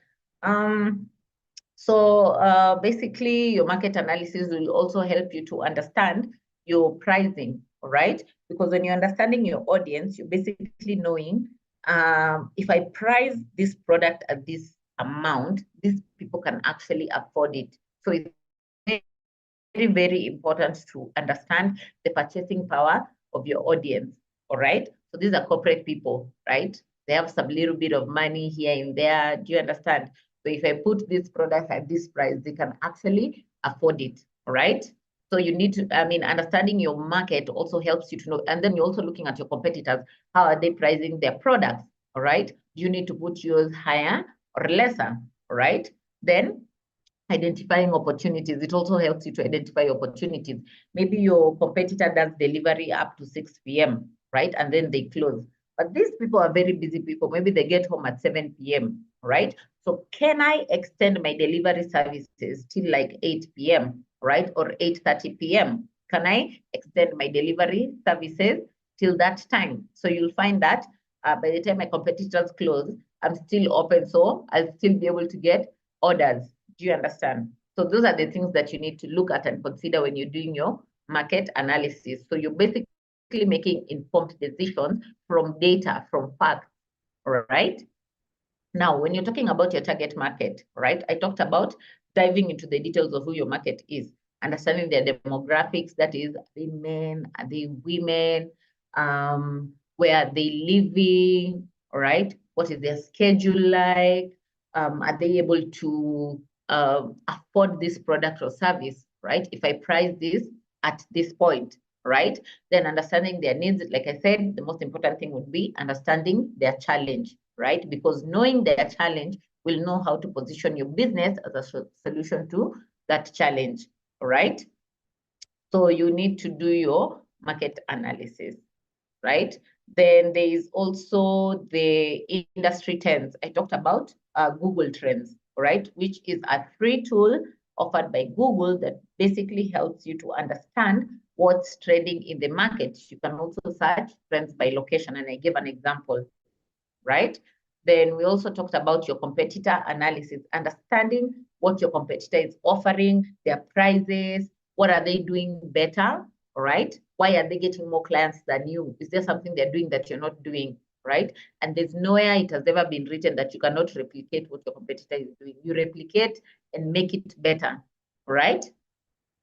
So basically, your market analysis will also help you to understand your pricing, all right? Because when you're understanding your audience, you're basically knowing if I price this product at this amount, these people can actually afford it. So it's very, very important to understand the purchasing power of your audience. All right. So these are corporate people, right? They have some little bit of money here and there. Do you understand? So if I put this product at this price, they can actually afford it. All right. So you need to, understanding your market also helps you to know. And then you're also looking at your competitors. How are they pricing their products? All right. You need to put yours higher or lesser. All right. Then identifying opportunities. It also helps you to identify opportunities. Maybe your competitor does delivery up to 6 p.m., right? And then they close. But these people are very busy people. Maybe they get home at 7 p.m., right? So can I extend my delivery services till like 8 p.m., right? Or 8:30 p.m.? Can I extend my delivery services till that time? So you'll find that by the time my competitors close, I'm still open. So I'll still be able to get orders. Do you understand? So those are the things that you need to look at and consider when you're doing your market analysis. So you're basically making informed decisions from data, from facts, right? Now, when you're talking about your target market, right, I talked about diving into the details of who your market is, understanding their demographics, that is, are they men, are they women, where are they living, all right? What is their schedule like? Are they able to afford this product or service, right? If I price this at this point, right? Then understanding their needs, like I said, the most important thing would be understanding their challenge, right? Because knowing their challenge will know how to position your business as a solution to that challenge, right? So you need to do your market analysis, right? Then there is also the industry trends. I talked about Google Trends, right? Which is a free tool offered by Google that basically helps you to understand what's trending in the market. You can also search trends by location, and I gave an example, right? Then we also talked about your competitor analysis, understanding what your competitor is offering, their prices, what are they doing better, right? Why are they getting more clients than you? Is there something they're doing that you're not doing, right? And there's nowhere it has ever been written that you cannot replicate what your competitor is doing. You replicate and make it better, right?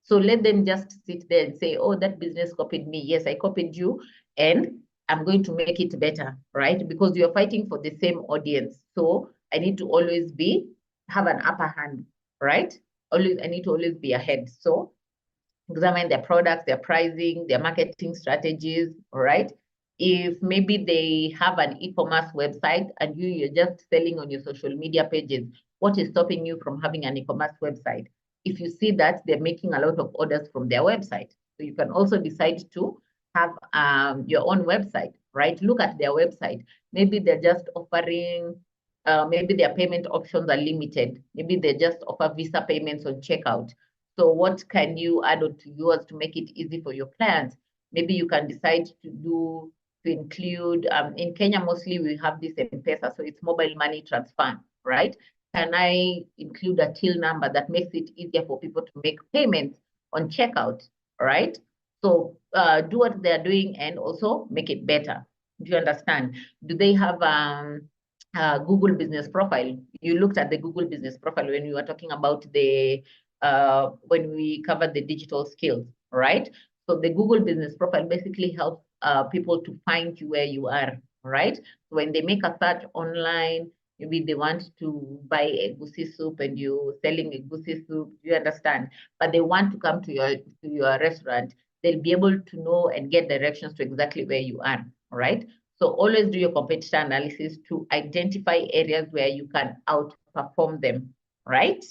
So let them just sit there and say, oh, that business copied me. Yes, I copied you, and I'm going to make it better, right? Because you're fighting for the same audience. So I need to always have an upper hand, right? I need to always be ahead. So examine their products, their pricing, their marketing strategies, all right? If maybe they have an e-commerce website and you're just selling on your social media pages, what is stopping you from having an e-commerce website? If you see that they're making a lot of orders from their website, so you can also decide to have your own website, right? Look at their website. Maybe they're just offering, maybe their payment options are limited. Maybe they just offer Visa payments on checkout. So what can you add on to yours to make it easy for your clients? Maybe you can decide to include, in Kenya, mostly we have this M-Pesa, so it's mobile money transfer, right? Can I include a till number that makes it easier for people to make payments on checkout, right? So do what they're doing and also make it better. Do you understand? Do they have Google business profile? You looked at the Google business profile when we were talking about when we covered the digital skills, right? So the Google business profile basically helps people to find you where you are, right? So when they make a search online, maybe they want to buy a goosey soup and you're selling a goosey soup, you understand? But they want to come to your restaurant, they'll be able to know and get directions to exactly where you are, right? So always do your competitor analysis to identify areas where you can outperform them, right?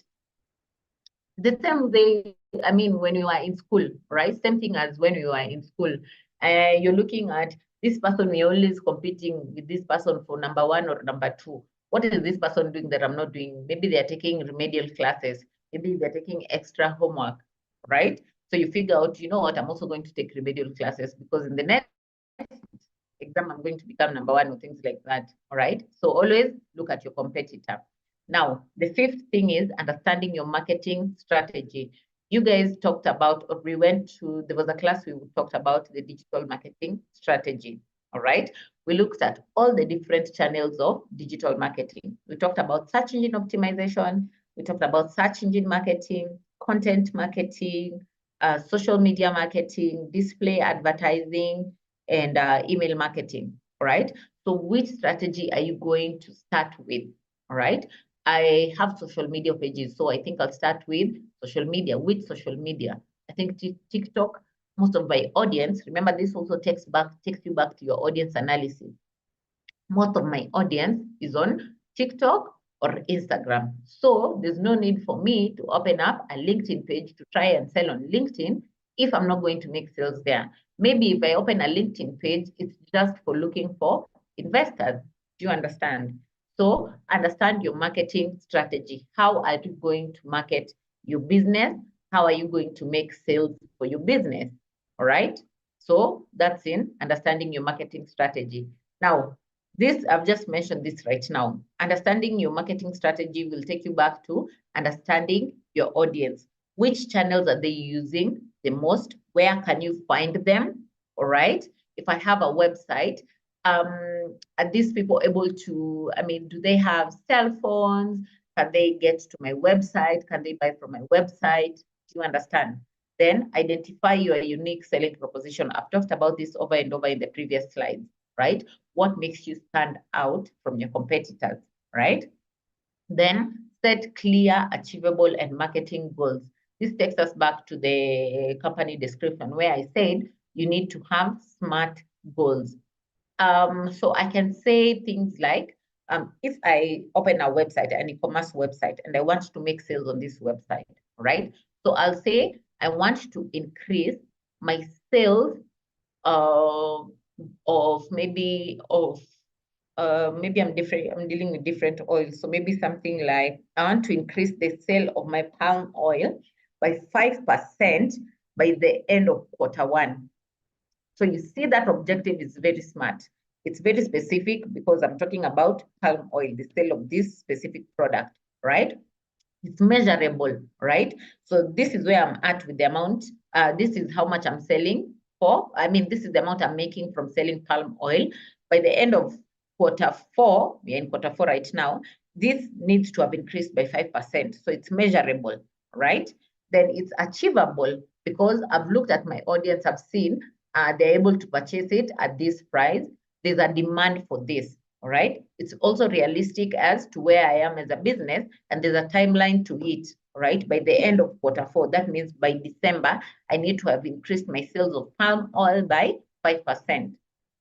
The same way, when you are in school, right? Same thing as when you are in school. You're looking at this person, we're always competing with this person for number one or number two. What is this person doing that I'm not doing? Maybe they're taking remedial classes. Maybe they're taking extra homework, right? So you figure out, you know what, I'm also going to take remedial classes because in the next exam, I'm going to become number one or things like that, all right? So always look at your competitor. Now, the fifth thing is understanding your marketing strategy. You guys talked about, or we went to, there was a class we talked about the digital marketing strategy, all right? We looked at all the different channels of digital marketing. We talked about search engine optimization. We talked about search engine marketing, content marketing, social media marketing, display advertising, and email marketing, all right? So which strategy are you going to start with, all right? I have social media pages, so I think I'll start with social media. Which social media? I think TikTok, most of my audience, remember this also takes you back to your audience analysis. Most of my audience is on TikTok or Instagram. So there's no need for me to open up a LinkedIn page to try and sell on LinkedIn if I'm not going to make sales there. Maybe if I open a LinkedIn page, it's just for looking for investors. Do you understand? So understand your marketing strategy. How are you going to market your business? How are you going to make sales for your business? All right. So that's in understanding your marketing strategy. Now, this, I've just mentioned this right now. Understanding your marketing strategy will take you back to understanding your audience. Which channels are they using the most? Where can you find them? All right. If I have a website, are these people able to, do they have cell phones? Can they get to my website? Can they buy from my website? Do you understand? Then identify your unique selling proposition. I've talked about this over and over in the previous slides, right? What makes you stand out from your competitors, right? Then set clear, achievable, and marketing goals. This takes us back to the company description where I said you need to have SMART goals. So I can say things like, if I open a website, an e-commerce website, and I want to make sales on this website, right? So I'll say I want to increase my sales maybe I'm dealing with different oils. So maybe something like I want to increase the sale of my palm oil by 5% by the end of Q1. So you see that objective is very smart. It's very specific because I'm talking about palm oil, the sale of this specific product, right? It's measurable, right? So this is where I'm at with the amount. This is how much I'm selling for. This is the amount I'm making from selling palm oil. By the end of Q4, we're in Q4 right now, this needs to have increased by 5%. So it's measurable, right? Then it's achievable because I've looked at my audience, I've seen they're able to purchase it at this price. There's a demand for this, all right? It's also realistic as to where I am as a business, and there's a timeline to it, right? By the end of Q4, that means by December, I need to have increased my sales of palm oil by 5%.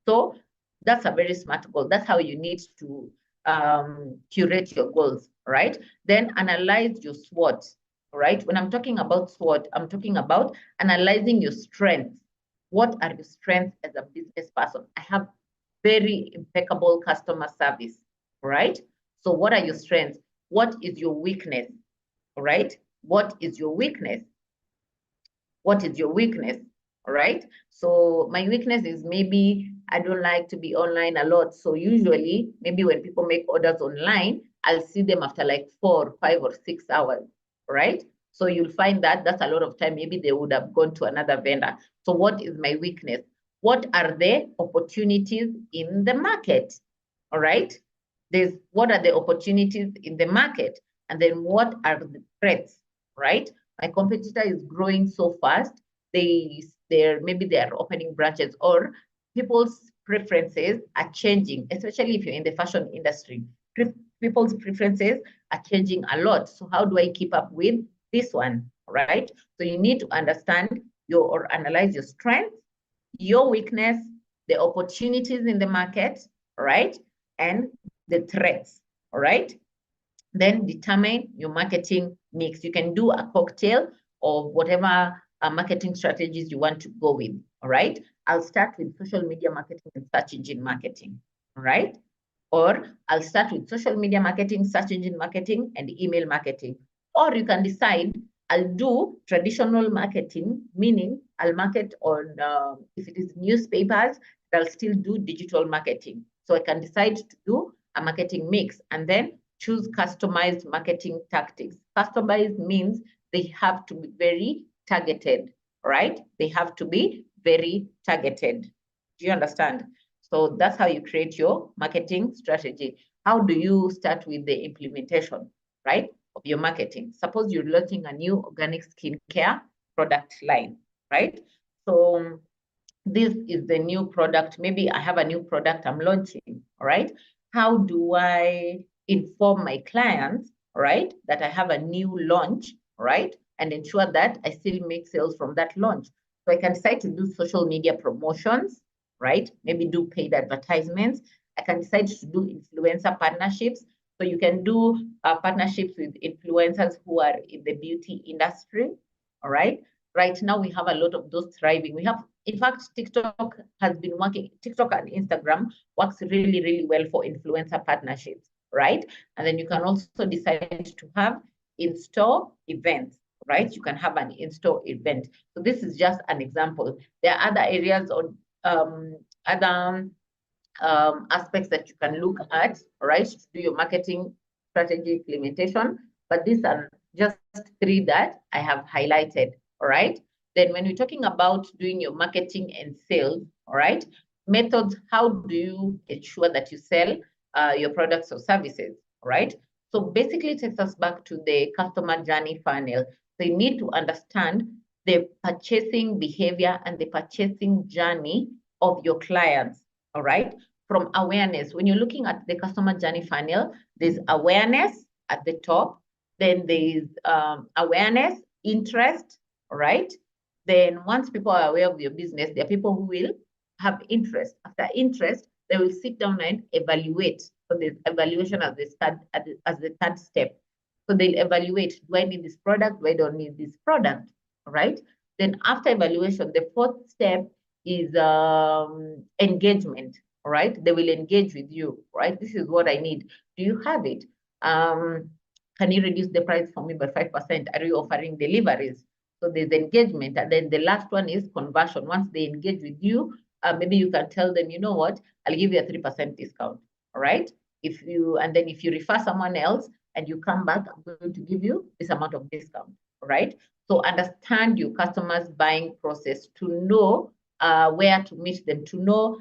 So that's a very smart goal. That's how you need to curate your goals, right? Then analyze your SWOT, right? When I'm talking about SWOT, I'm talking about analyzing your strengths. What are your strengths as a business person? I have very impeccable customer service, right? So what are your strengths? What is your weakness, right? What is your weakness? What is your weakness, all right? So my weakness is maybe I don't like to be online a lot. So usually, maybe when people make orders online, I'll see them after like 4, 5, or 6 hours, right? So you'll find that that's a lot of time. Maybe they would have gone to another vendor. So what is my weakness? What are the opportunities in the market? All right. What are the opportunities in the market? And then what are the threats, right? My competitor is growing so fast. Maybe they are opening branches, or people's preferences are changing, especially if you're in the fashion industry. People's preferences are changing a lot. So how do I keep up with this one, right? So you need to understand or analyze your strengths, your weakness, the opportunities in the market, right? And the threats, all right? Then determine your marketing mix. You can do a cocktail of whatever marketing strategies you want to go with, all right? I'll start with social media marketing and search engine marketing, all right? Or I'll start with social media marketing, search engine marketing, and email marketing. Or you can decide I'll do traditional marketing, meaning I'll market on, if it is newspapers, I'll still do digital marketing. So I can decide to do a marketing mix and then choose customized marketing tactics. Customized means they have to be very targeted, right? They have to be very targeted. Do you understand? So that's how you create your marketing strategy. How do you start with the implementation, right, of your marketing? Suppose you're launching a new organic skincare product line, right? So this is the new product. Maybe I have a new product I'm launching, all right? How do I inform my clients, all right, that I have a new launch, right, and ensure that I still make sales from that launch? So I can decide to do social media promotions, right? Maybe do paid advertisements. I can decide to do influencer partnerships. So you can do partnerships with influencers who are in the beauty industry, all right? Right now, we have a lot of those thriving. We have, in fact, TikTok has been working, TikTok and Instagram works really, really well for influencer partnerships, right? And then you can also decide to have in-store events, right? You can have an in-store event. So this is just an example. There are other areas or other aspects that you can look at, right, to do your marketing strategy implementation. But these are just 3 that I have highlighted, all right? Then when we're talking about doing your marketing and sales, all right, methods, how do you ensure that you sell your products or services, all right? So basically it takes us back to the customer journey funnel. So you need to understand the purchasing behavior and the purchasing journey of your clients, all right? From awareness, when you're looking at the customer journey funnel, there's awareness at the top, then there's awareness, interest, all right? Then once people are aware of your business, there are people who will have interest. After interest, they will sit down and evaluate. So there's evaluation as the third step. So they'll evaluate, do I need this product? Do I don't need this product? All right? Then after evaluation, the 4th step is engagement. All right, they will engage with you, right? This is what I need. Do you have it? Can you reduce the price for me by 5%? Are you offering deliveries? So there's engagement. And then the last one is conversion. Once they engage with you, maybe you can tell them, you know what, I'll give you a 3% discount. All right. And then if you refer someone else and you come back, I'm going to give you this amount of discount. All right. So understand your customers' buying process to know where to meet them, to know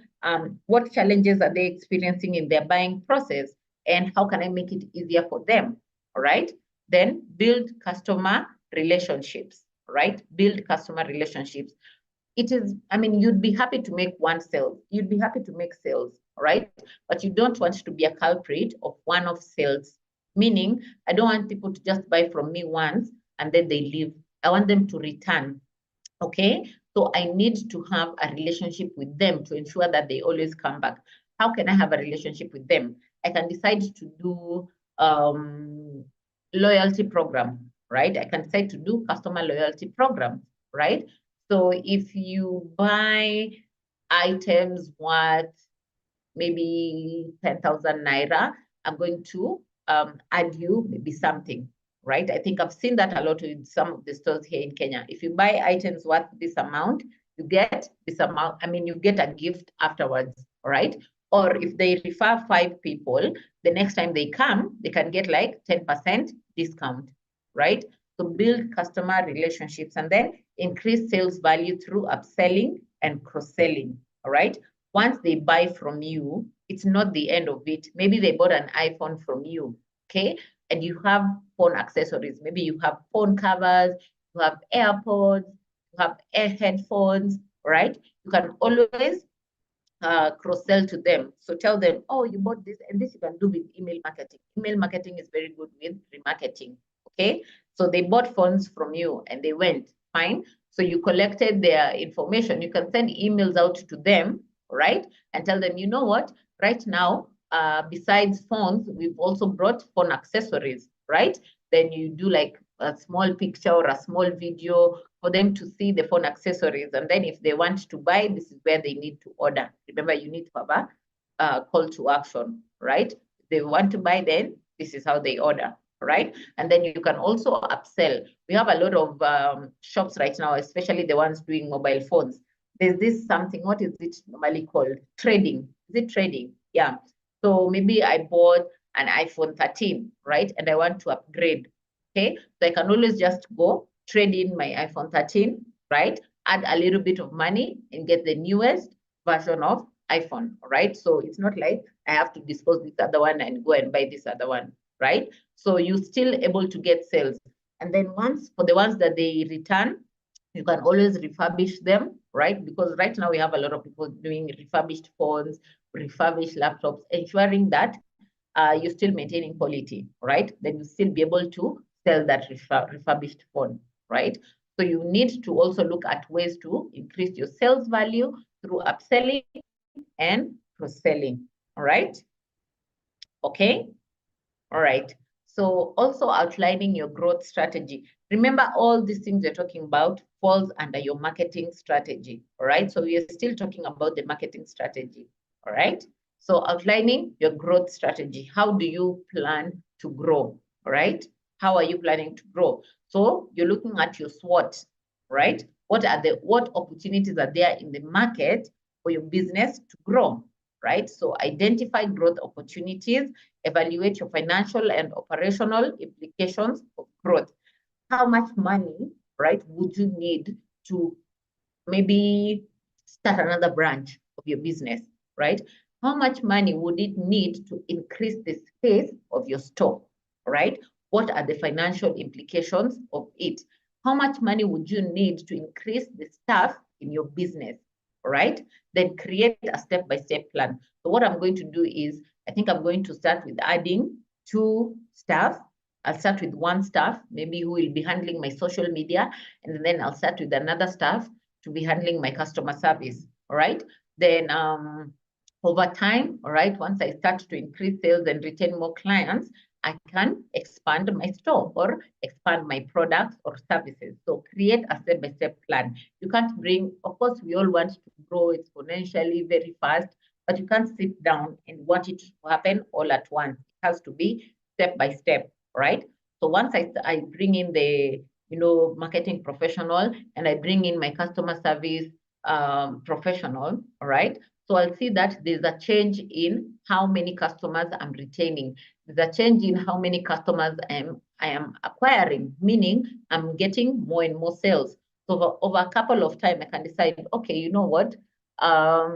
what challenges are they experiencing in their buying process, and how can I make it easier for them, all right? Then build customer relationships, right? Build customer relationships. It is, I mean, you'd be happy to make one sale. You'd be happy to make sales, right? But you don't want to be a culprit of one-off sales, meaning I don't want people to just buy from me once and then they leave. I want them to return, okay? So I need to have a relationship with them to ensure that they always come back. How can I have a relationship with them? I can decide to do loyalty program, right? I can decide to do customer loyalty program, right? So if you buy items worth maybe 10,000 Naira, I'm going to add you maybe something, right? I think I've seen that a lot with some of the stores here in Kenya. If you buy items worth this amount, you get this amount. I mean, you get a gift afterwards, right? Or if they refer 5 people, the next time they come, they can get like 10% discount, right? So build customer relationships and then increase sales value through upselling and cross-selling, all right? Once they buy from you, it's not the end of it. Maybe they bought an iPhone from you, okay? And you have phone accessories. Maybe you have phone covers, you have AirPods, you have headphones, right? You can always cross-sell to them. So tell them, oh, you bought this, and this you can do with email marketing. Email marketing is very good with remarketing, okay? So they bought phones from you and they went, fine. So you collected their information. You can send emails out to them, right? And tell them, you know what, right now, besides phones, we've also brought phone accessories, right? Then you do like a small picture or a small video for them to see the phone accessories. And then if they want to buy, this is where they need to order. Remember, you need to have a call to action, right? If they want to buy, then this is how they order, right? And then you can also upsell. We have a lot of shops right now, especially the ones doing mobile phones. There's this something, what is it normally called? Trading. Is it trading? Yeah. So maybe I bought an iPhone 13, right? And I want to upgrade, okay? So I can always just go trade in my iPhone 13, right? Add a little bit of money and get the newest version of iPhone, right? So it's not like I have to dispose this other one and go and buy this other one, right? So you're still able to get sales. And then once, for the ones that they return, you can always refurbish them, right? Because right now we have a lot of people doing refurbished phones, refurbished laptops, ensuring that you're still maintaining quality, right? Then you still be able to sell that refurbished phone, right? So you need to also look at ways to increase your sales value through upselling and cross-selling, all right? Okay, all right. So also outlining your growth strategy. Remember, all these things you're talking about falls under your marketing strategy, all right? So we are still talking about the marketing strategy, all right? So outlining your growth strategy. How do you plan to grow, all right? How are you planning to grow? So you're looking at your SWOT, right? What opportunities are there in the market for your business to grow, right? So identify growth opportunities, evaluate your financial and operational implications of growth. How much money, right, would you need to maybe start another branch of your business, right? How much money would it need to increase the space of your store, right? What are the financial implications of it? How much money would you need to increase the staff in your business, right? Then create a step-by-step plan. So what I'm going to do is, I think I'm going to start with adding 2 staff. I'll start with 1 staff, maybe who will be handling my social media, and then I'll start with another staff to be handling my customer service, all right? Then over time, all right, once I start to increase sales and retain more clients, I can expand my store or expand my products or services. So create a step-by-step plan. You can't bring, of course, we all want to grow exponentially very fast, but you can't sit down and want it to happen all at once. It has to be step-by-step, right? So once I bring in the marketing professional, and I bring in my customer service professional, all right? So I'll see that there's a change in how many customers I'm retaining. There's a change in how many customers I am acquiring, meaning I'm getting more and more sales. So over a couple of time, I can decide, okay, you know what?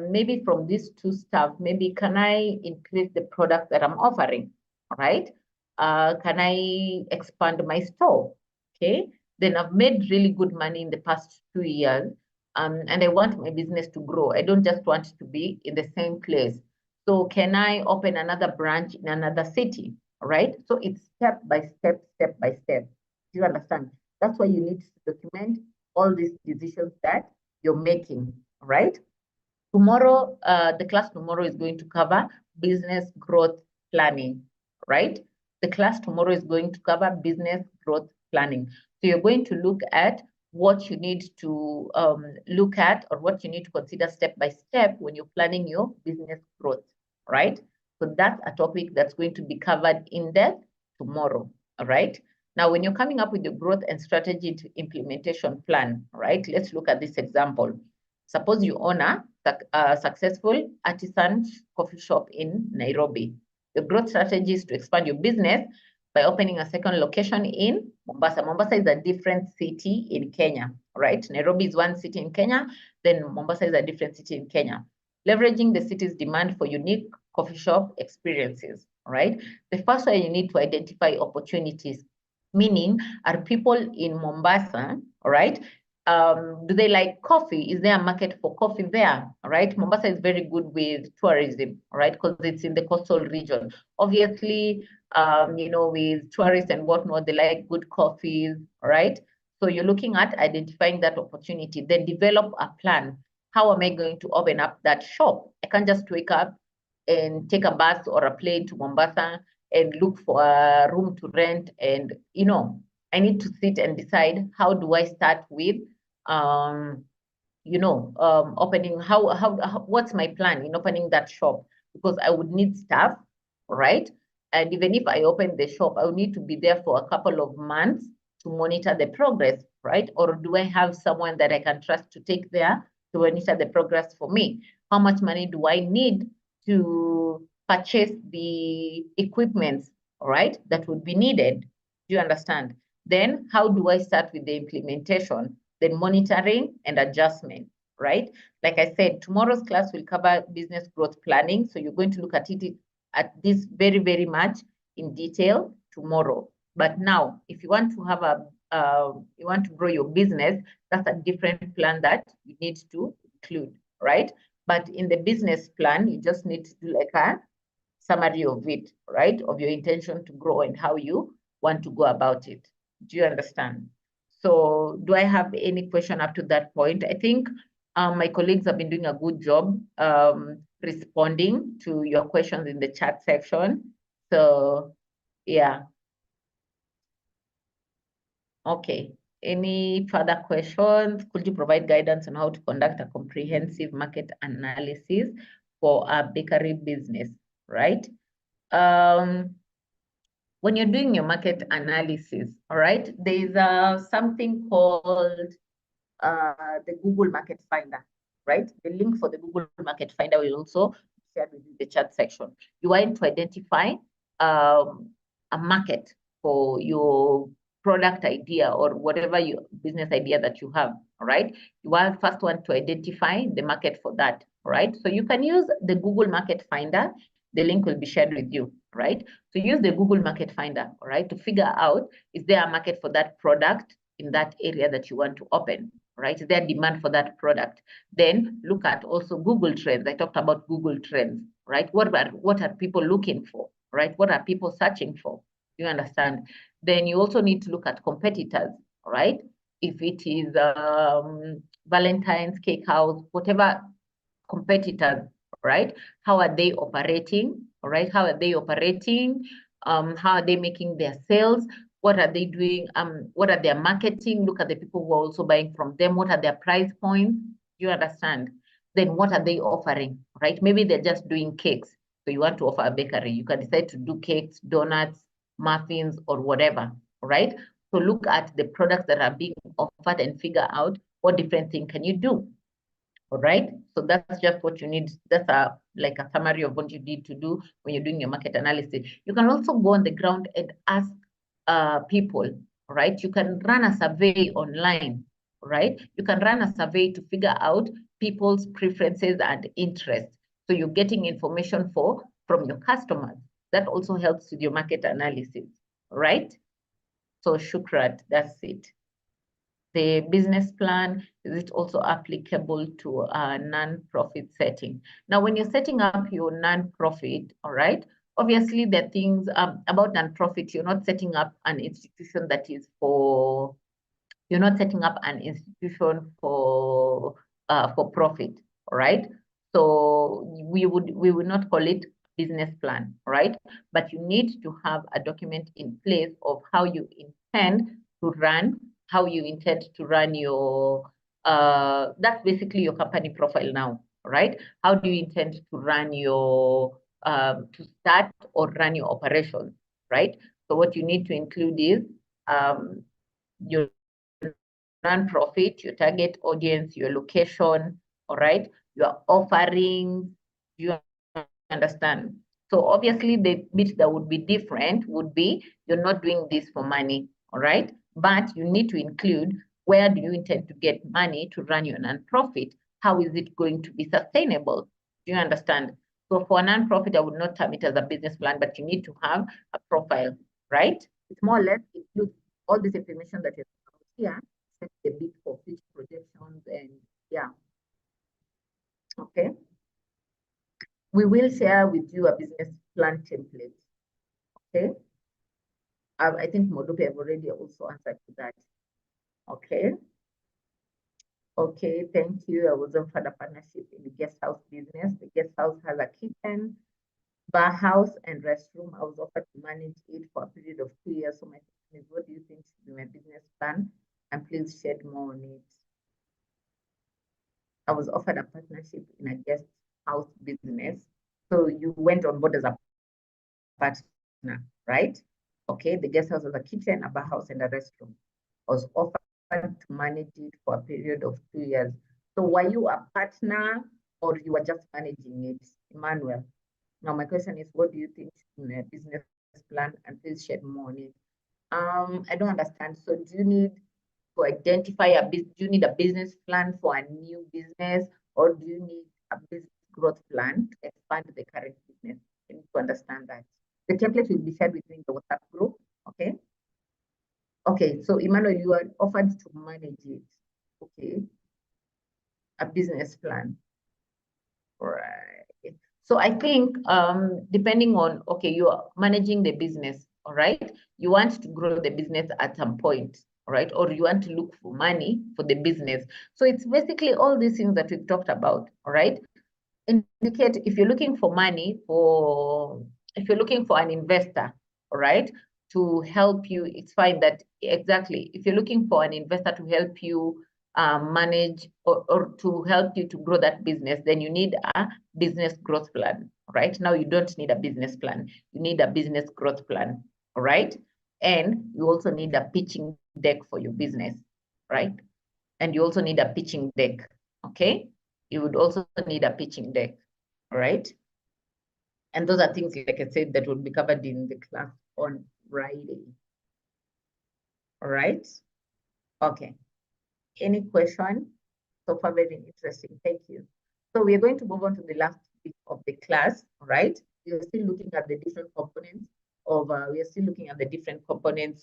Maybe from these 2 staff, maybe can I increase the product that I'm offering, all right? Can I expand my store? Okay, then I've made really good money in the past 2 years, and I want my business to grow. I don't just want to be in the same place. So can I open another branch in another city? All right. So it's step by step, step by step. Do you understand? That's why you need to document all these decisions that you're making. All right. Tomorrow, the class tomorrow is going to cover business growth planning, right? The class tomorrow is going to cover business growth planning. So you're going to look at what you need to look at, or what you need to consider step by step when you're planning your business growth, right? So that's a topic that's going to be covered in depth tomorrow, all right? Now, when you're coming up with your growth and strategy implementation plan, right? Let's look at this example. Suppose you own a successful artisan coffee shop in Nairobi. Your growth strategy is to expand your business by opening a second location in Mombasa. Mombasa is a different city in Kenya, right? Nairobi is one city in Kenya, then Mombasa is a different city in Kenya. Leveraging the city's demand for unique coffee shop experiences, right? The first one, you need to identify opportunities, meaning are people in Mombasa, all right? Do they like coffee? Is there a market for coffee there? All right. Mombasa is very good with tourism, all right, because it's in the coastal region. Obviously, with tourists and whatnot, they like good coffees, all right? So you're looking at identifying that opportunity, then develop a plan. How am I going to open up that shop? I can't just wake up and take a bus or a plane to Mombasa and look for a room to rent. And, I need to sit and decide, how do I start with opening, what's my plan in opening that shop? Because I would need staff, right? And even if I open the shop, I will need to be there for a couple of months to monitor the progress, right? Or do I have someone that I can trust to take there to monitor the progress for me? How much money do I need to purchase the equipment, all right, that would be needed? Do you understand? Then how do I start with the implementation, then monitoring and adjustment, right? Like I said, tomorrow's class will cover business growth planning. So you're going to look at it at this very, very much in detail tomorrow. But now, if you want to have you want to grow your business, that's a different plan that you need to include, right? But in the business plan, you just need to do like a summary of it, right? Of your intention to grow and how you want to go about it. Do you understand? So do I have any question up to that point? I think my colleagues have been doing a good job responding to your questions in the chat section. So yeah. Okay. Any further questions? Could you provide guidance on how to conduct a comprehensive market analysis for a bakery business, right? When you're doing your market analysis, all right, there's something called the Google Market Finder, right? The link for the Google Market Finder will also be shared within the chat section. You want to identify a market for your product idea or whatever your business idea that you have, all right? You are first one to identify the market for that, all right? So you can use the Google Market Finder. The link will be shared with you, right? So use the Google Market Finder, all right, to figure out, is there a market for that product in that area that you want to open, right? Is there demand for that product? Then look at also Google Trends. I talked about Google Trends, right? What are people looking for, right? What are people searching for? You understand? Then you also need to look at competitors, right? If it is Valentine's Cake House, whatever competitors, right? How are they operating? All right, how are they operating? How are they making their sales? What are they doing? What are their marketing? Look at the people who are also buying from them. What are their price points? You understand? Then what are they offering? Right? Maybe they're just doing cakes. So you want to offer a bakery. You can decide to do cakes, donuts, muffins, or whatever. Right? So look at the products that are being offered and figure out what different thing can you do. All right. So that's just what you need. That's like a summary of what you need to do when you're doing your market analysis. You can also go on the ground and ask people, right? You can run a survey online, right? You can run a survey to figure out people's preferences and interests. So you're getting information from your customers. That also helps with your market analysis, right? So Shukrat, that's it. The business plan, is it also applicable to a non-profit setting? Now, when you're setting up your non-profit, all right, obviously there are things about non-profit. You're not setting up an institution that is for, you're not setting up an institution for profit, all right? So we would not call it business plan, all right? But you need to have a document in place of how you intend to run your, that's basically your company profile now, right? How do you intend to run your, to start or run your operations, right? So what you need to include is your non-profit, your target audience, your location, all right? Your offerings, you understand? So obviously the bit that would be different would be you're not doing this for money, all right? But you need to include where do you intend to get money to run your nonprofit? How is it going to be sustainable? Do you understand? So for a nonprofit, I would not term it as a business plan, but you need to have a profile, right? It's more or less includes all this information that is here, except the bit for future projections and yeah. Okay. We will share with you a business plan template. Okay. I think Modupe have already also answered to that. Okay. Okay, thank you. I was offered a partnership in the guest house business. The guest house has a kitchen, bar house, and restroom. I was offered to manage it for a period of 2 years. So my question is, what do you think should be my business plan? And please shed more on it. I was offered a partnership in a guest house business. So you went on board as a partner, right? Okay, the guest house has a kitchen, a bar house, and a restroom. I was offered to manage it for a period of 2 years. So were you a partner or you were just managing it, Emmanuel? Now my question is, what do you think in a business plan? And please shed more on it. I don't understand. So do you need to identify a business? Do you need a business plan for a new business, or do you need a business growth plan to expand the current business? You need to understand that. The template will be shared within the WhatsApp group. Okay. Okay, so Emmanuel, you are offered to manage it. Okay. A business plan. Right. So I think depending on, okay, you are managing the business, all right? You want to grow the business at some point, all right? Or you want to look for money for the business. So it's basically all these things that we've talked about, all right? Indicate if you're looking for money if you're looking for an investor, all right, to help you, it's fine that exactly. If you're looking for an investor to help you manage or to help you to grow that business, then you need a business growth plan, right? Now you don't need a business plan, you need a business growth plan, all right? And you also need a pitching deck for your business, right? And you also need a pitching deck, okay? You would also need a pitching deck, all right? And those are things, like I said, that will be covered in the class on Friday, all right? Okay. Any question? So far, very interesting. Thank you. So we are going to move on to the last bit of the class, all right? We are still looking at the different components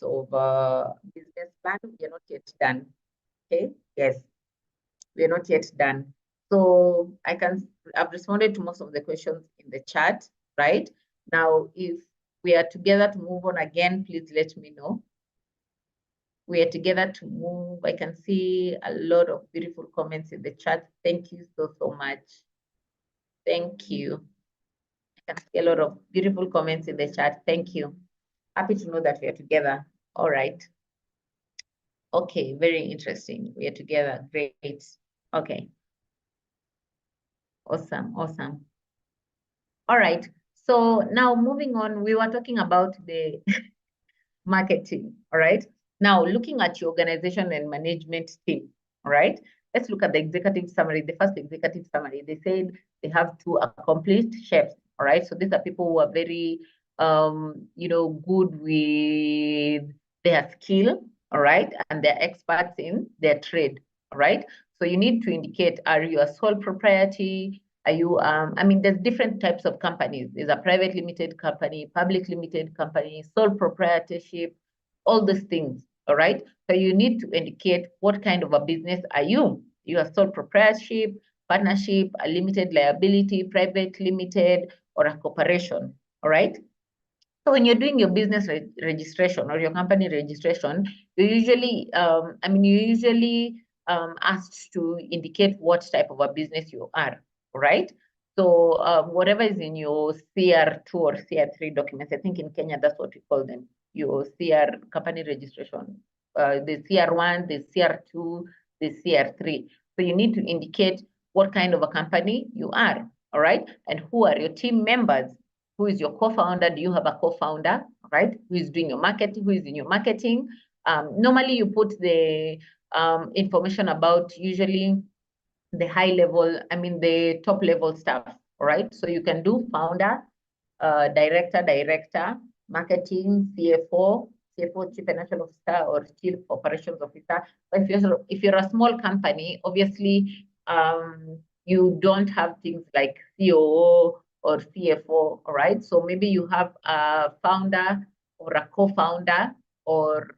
of, business plan. We are not yet done, okay? Yes, we are not yet done. So I've responded to most of the questions in the chat, right? Now, if we are together to move on again, please let me know. We are together to move. I can see a lot of beautiful comments in the chat. Thank you so much. Thank you. I can see a lot of beautiful comments in the chat. Thank you. Happy to know that we are together. All right. Okay, very interesting. We are together. Great. Okay. Awesome, awesome. All right. So now moving on, we were talking about the marketing, all right? Now, looking at your organization and management team, all right? Let's look at the executive summary, the first executive summary. They said they have 2 accomplished chefs, all right? So these are people who are very, good with their skill, all right? And they're experts in their trade, all right? So you need to indicate, are you a sole proprietor? Are you, there's different types of companies. There's a private limited company, public limited company, sole proprietorship, all these things, all right? So you need to indicate what kind of a business are you? You are sole proprietorship, partnership, a limited liability, private limited, or a corporation, all right? So when you're doing your business registration or your company registration, you usually, asked to indicate what type of a business you are, right? So whatever is in your CR2 or CR3 documents, I think in Kenya, that's what we call them, your CR company registration, the CR1, the CR2, the CR3. So you need to indicate what kind of a company you are, all right? And who are your team members? Who is your co-founder? Do you have a co-founder, right? Who is doing your marketing? Who is in your marketing? Normally, you put the information about usually the high level, the top level staff, all right? So you can do founder, director, marketing, CFO, Chief Financial Officer, or Chief Operations Officer. But if you're a small company, obviously, you don't have things like COO or CFO, all right? So maybe you have a founder or a co-founder or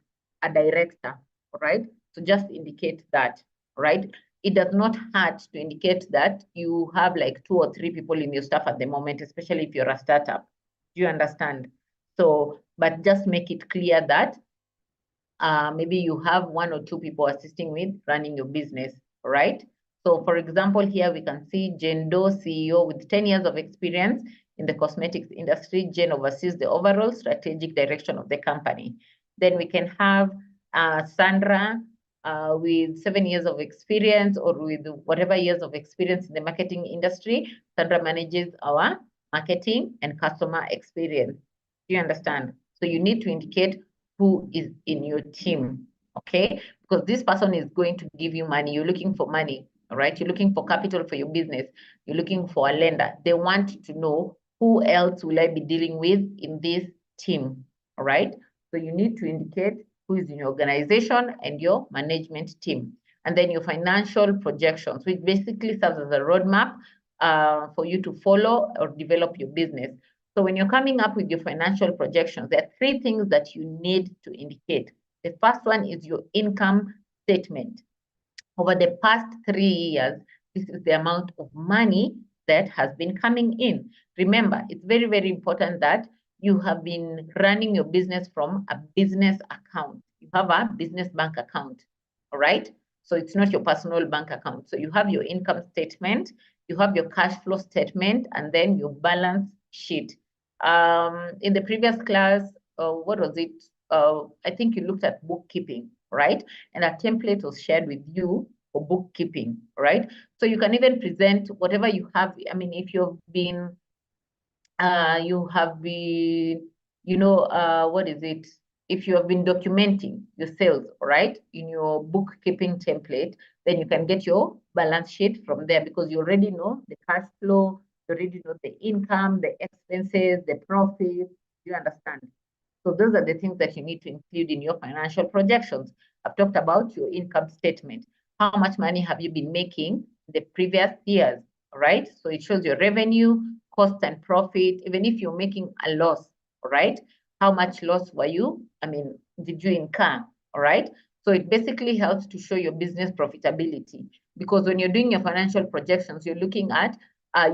a director, all right? So just indicate that, right? It does not hurt to indicate that you have like 2 or 3 people in your staff at the moment, especially if you're a startup. Do you understand? So, but just make it clear that maybe you have 1 or 2 people assisting with running your business, right? So for example, here we can see Jane Doe, CEO with 10 years of experience in the cosmetics industry. Jane oversees the overall strategic direction of the company. Then we can have Sandra with 7 years of experience, or with whatever years of experience in the marketing industry. Sandra manages our marketing and customer experience. Do you understand? So you need to indicate who is in your team, okay? Because this person is going to give you money. You're looking for money, all right? You're looking for capital for your business. You're looking for a lender. They want to know, who else will I be dealing with in this team, all right? So you need to indicate who is in your organization, and your management team. And then your financial projections, which basically serves as a roadmap for you to follow or develop your business. So when you're coming up with your financial projections, there are three things that you need to indicate. The first one is your income statement. Over the past 3 years, this is the amount of money that has been coming in. Remember, it's very, very important that you have been running your business from a business account. You have a business bank account, all right? So it's not your personal bank account. So you have your income statement, you have your cash flow statement, and then your balance sheet. In the previous class, what was it? I think you looked at bookkeeping, right? And a template was shared with you for bookkeeping, right? So you can even present whatever you have. I mean, if you've been, what is it? If you have been documenting your sales, right, in your bookkeeping template, then you can get your balance sheet from there because you already know the cash flow, you already know the income, the expenses, the profits, you understand? So those are the things that you need to include in your financial projections. I've talked about your income statement. How much money have you been making the previous years, right? So it shows your revenue, cost and profit, even if you're making a loss, right? How much loss did you incur, all right? So it basically helps to show your business profitability because when you're doing your financial projections, you're looking at,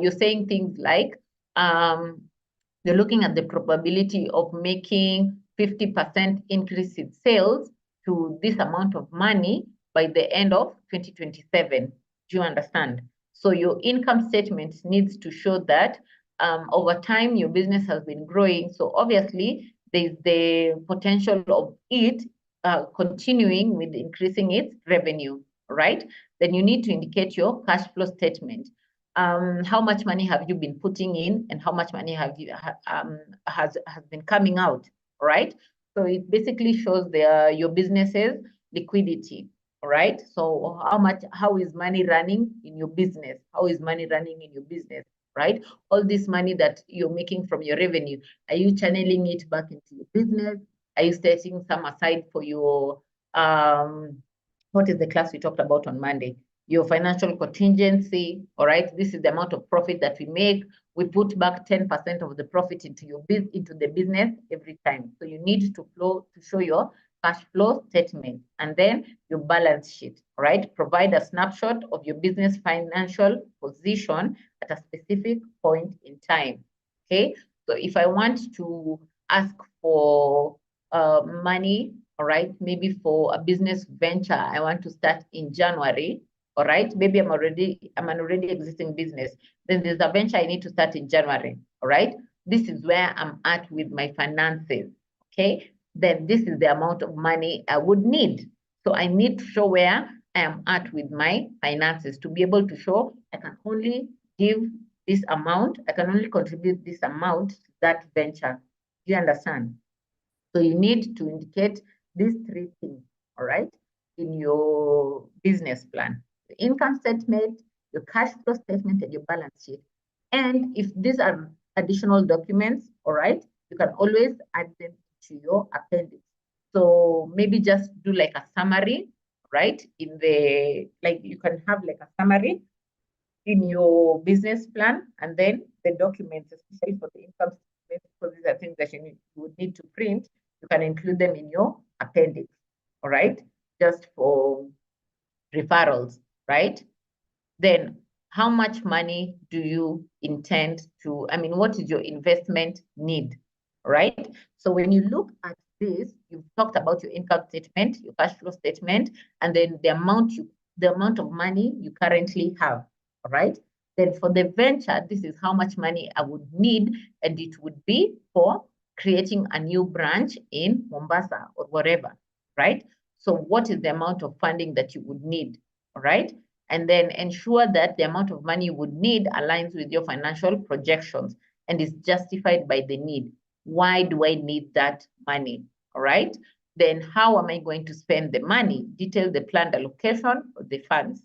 you're saying things like, you're looking at the probability of making 50% increase in sales to this amount of money by the end of 2027. Do you understand? So your income statement needs to show that over time your business has been growing. So obviously there's the potential of it continuing with increasing its revenue, right? Then you need to indicate your cash flow statement. How much money have you been putting in and how much money has been coming out, right? So it basically shows your business's liquidity, right? So how is money running in your business? How is money running in your business, right? All this money that you're making from your revenue, are you channeling it back into your business? Are you setting some aside for your, what is the class we talked about on Monday? Your financial contingency, all right? This is the amount of profit that we make. We put back 10% of the profit into the business every time. So you need to show your cash flow statement and then your balance sheet, right? Provide a snapshot of your business financial position at a specific point in time, okay? So if I want to ask for money, all right, maybe for a business venture, I want to start in January, all right, maybe I'm an already existing business. Then there's a venture I need to start in January, all right? This is where I'm at with my finances, okay? Then this is the amount of money I would need. So I need to show where I am at with my finances to be able to show I can only give this amount, I can only contribute this amount to that venture. Do you understand? So you need to indicate these three things, all right, in your business plan. The income statement, your cash flow statement, and your balance sheet. And if these are additional documents, all right, you can always add them to your appendix. So maybe just do like a summary, right? You can have like a summary in your business plan, and then the documents, especially for the income statement, because these are things that you would need to print, you can include them in your appendix, all right? Just for referrals, right? Then how much money do you intend to, what is your investment need, right? So when you look at this, you've talked about your income statement, your cash flow statement, and then the amount of money you currently have, all right? Then for the venture, this is how much money I would need, and it would be for creating a new branch in Mombasa or wherever, right? So what is the amount of funding that you would need, all right? And then ensure that the amount of money you would need aligns with your financial projections and is justified by the need. Why do I need that money, all right? Then how am I going to spend the money? Detail the planned allocation of the funds.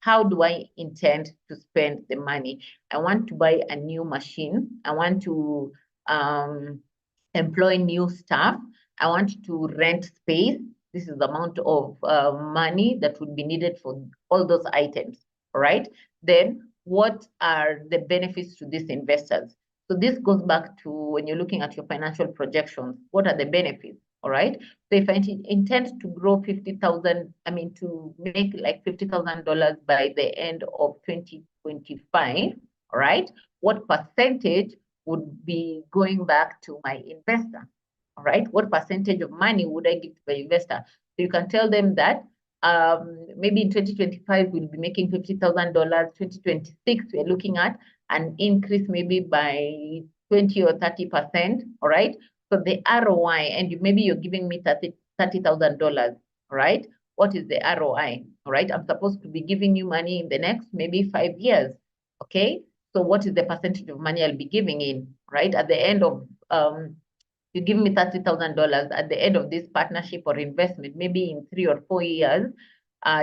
How do I intend to spend the money? I want to buy a new machine. I want to employ new staff. I want to rent space. This is the amount of money that would be needed for all those items, all right? Then what are the benefits to these investors? So this goes back to when you're looking at your financial projections, what are the benefits, all right? So if I intend to grow 50,000, I mean, to make like $50,000 by the end of 2025, all right? What percentage would be going back to my investor? All right, what percentage of money would I give to the investor? So you can tell them that maybe in 2025 we'll be making $50,000. 2026 we're looking at an increase maybe by 20 or 30%. All right, so the ROI, and maybe you're giving me $30,000. All right, what is the ROI? All right, I'm supposed to be giving you money in the next maybe 5 years. Okay, so what is the percentage of money I'll be giving in? Right, at the end of you give me $30,000 at the end of this partnership or investment, maybe in 3 or 4 years,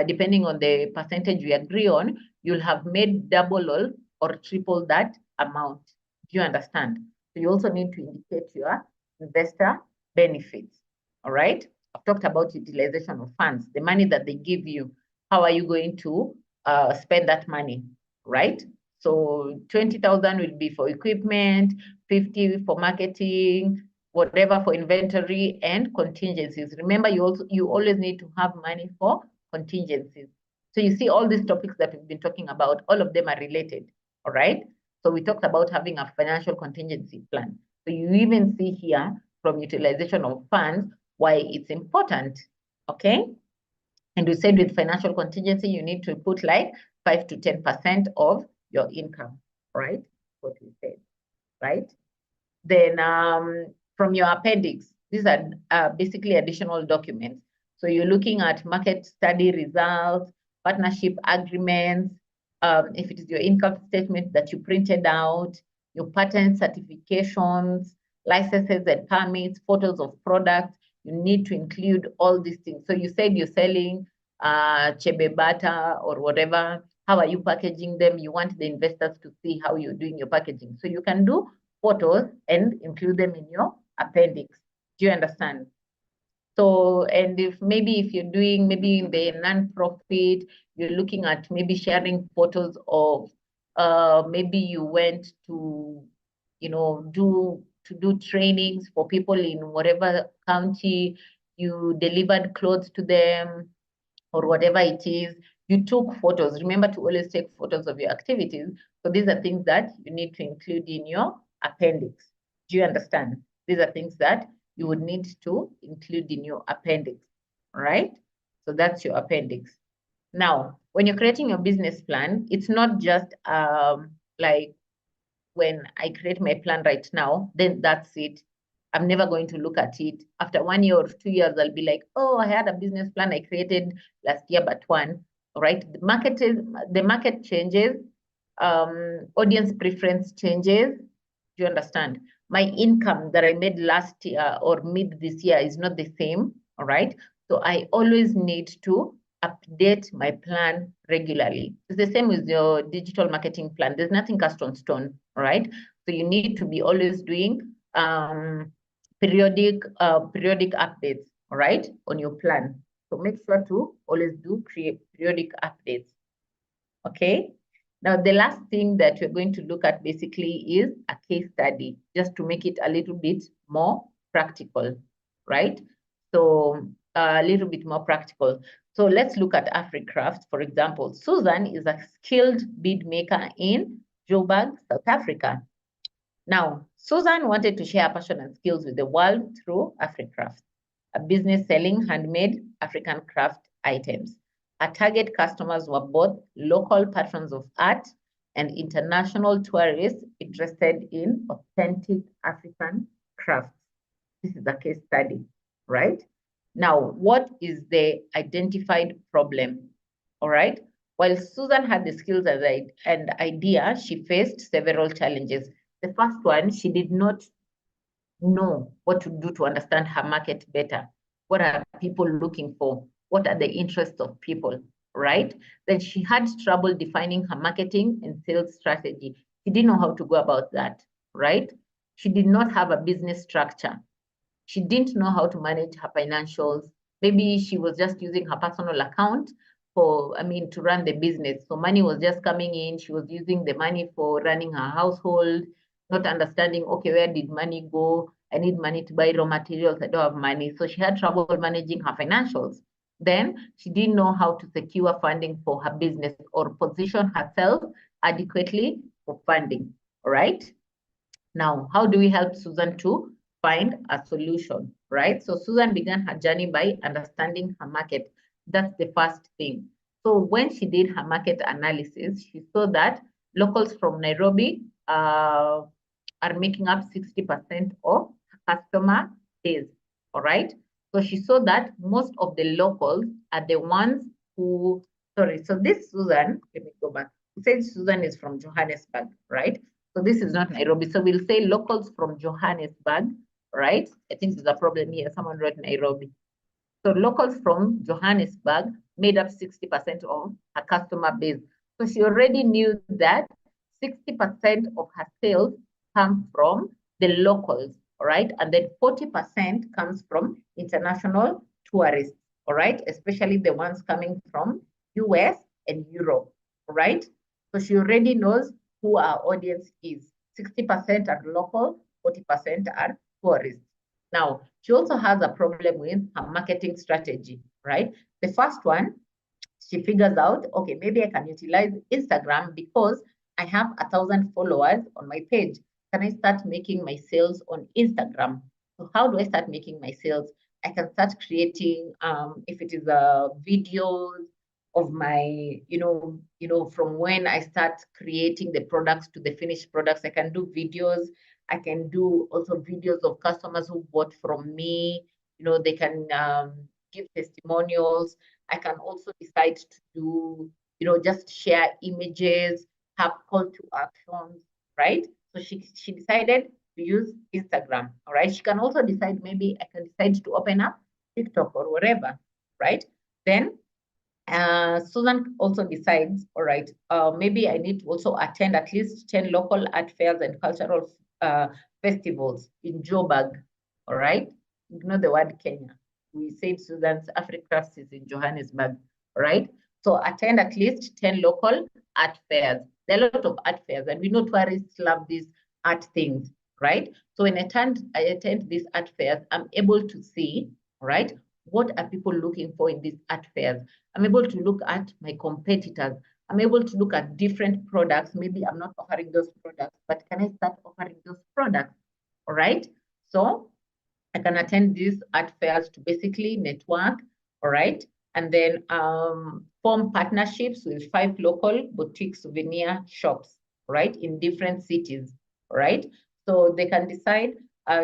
depending on the percentage we agree on, you'll have made double or triple that amount. Do you understand? So you also need to indicate your investor benefits. All right. I've talked about utilization of funds, the money that they give you. How are you going to spend that money? Right. So 20,000 will be for equipment, 50 for marketing, whatever for inventory and contingencies. Remember, you always need to have money for contingencies. So you see all these topics that we've been talking about, all of them are related, all right? So we talked about having a financial contingency plan. So you even see here from utilization of funds, why it's important, okay? And we said with financial contingency, you need to put like 5 to 10% of your income, right? What we said, right? Then from your appendix, these are basically additional documents. So you're looking at market study results, partnership agreements, if it is your income statement that you printed out, your patent certifications, licenses and permits, photos of products, you need to include all these things. So you said you're selling chebe butter or whatever. How are you packaging them? You want the investors to see how you're doing your packaging. So you can do photos and include them in your appendix. Do you understand? So, and if you're doing maybe in the non-profit, you're looking at maybe sharing photos of maybe you went to, do trainings for people in whatever county, you delivered clothes to them or whatever it is, you took photos. Remember to always take photos of your activities. So these are things that you need to include in your appendix. Do you understand? These are things that you would need to include in your appendix, right? So that's your appendix. Now, when you're creating your business plan, it's not just like when I create my plan right now, then that's it. I'm never going to look at it. After 1 year or 2 years, I'll be like, oh, I had a business plan I created last year, but one. All right. The market changes, audience preference changes. Do you understand? My income that I made last year or mid this year is not the same. All right. So I always need to update my plan regularly. It's the same with your digital marketing plan. There's nothing cast on stone, right? So you need to be always doing periodic updates, all right, on your plan. So make sure to always do periodic updates, okay? Now, the last thing that we're going to look at basically is a case study, just to make it a little bit more practical, right? So a little bit more practical. So let's look at AfriCraft, for example. Susan is a skilled bead maker in Joburg, South Africa. Now, Susan wanted to share her passion and skills with the world through AfriCraft, a business selling handmade African craft items. Her target customers were both local patrons of art and international tourists interested in authentic African crafts. This is a case study, right? Now, what is the identified problem? All right. While Susan had the skills and idea, she faced several challenges. The first one, she did not know what to do to understand her market better. What are people looking for? What are the interests of people, right? Then she had trouble defining her marketing and sales strategy. She didn't know how to go about that, right? She did not have a business structure. She didn't know how to manage her financials. Maybe she was just using her personal account to run the business. So money was just coming in. She was using the money for running her household, not understanding, okay, where did money go? I need money to buy raw materials. I don't have money. So she had trouble managing her financials. Then she didn't know how to secure funding for her business or position herself adequately for funding. All right. Now, how do we help Susan to find a solution, right? So Susan began her journey by understanding her market. That's the first thing. So when she did her market analysis, she saw that locals from Nairobi are making up 60% of customer base, all right? So she saw that most of the locals are the ones who, sorry, so this Susan, let me go back. It says Susan is from Johannesburg, right? So this is not Nairobi. So we'll say locals from Johannesburg, right? I think there's a problem here. Someone wrote Nairobi. So locals from Johannesburg made up 60% of her customer base. So she already knew that 60% of her sales come from the locals, all right? And then 40% comes from international tourists, all right? Especially the ones coming from US and Europe, all right? So she already knows who our audience is. 60% are local, 40% are tourists. Now, she also has a problem with her marketing strategy, right? The first one, she figures out, okay, maybe I can utilize Instagram because I have 1,000 followers on my page. Can I start making my sales on Instagram? So how do I start making my sales? I can start creating, if it is videos of my, from when I start creating the products to the finished products, I can do videos. I can do also videos of customers who bought from me. They can give testimonials. I can also decide to do, just share images, have call to actions, right? So she decided to use Instagram, all right? She can also decide, maybe I can decide to open up TikTok or whatever, right? Then Susan also decides, all right, maybe I need to also attend at least 10 local art fairs and cultural festivals in Joburg, all right? Ignore the word Kenya. We said Susan's Africa is in Johannesburg, all right? So attend at least 10 local art fairs. There are a lot of art fairs, and we know tourists love these art things, right? So when I attend these art fairs, I'm able to see, right, what are people looking for in these art fairs? I'm able to look at my competitors. I'm able to look at different products. Maybe I'm not offering those products, but can I start offering those products? All right. So I can attend these art fairs to basically network. All right. And then form partnerships with 5 local boutique souvenir shops, right, in different cities. All right. So they can decide,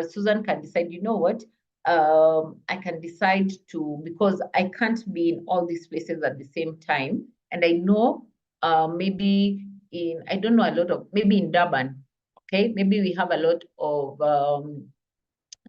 Susan can decide, you know what? I can decide to, because I can't be in all these places at the same time. And I know maybe I don't know a lot of, maybe in Durban, okay, maybe we have a lot of,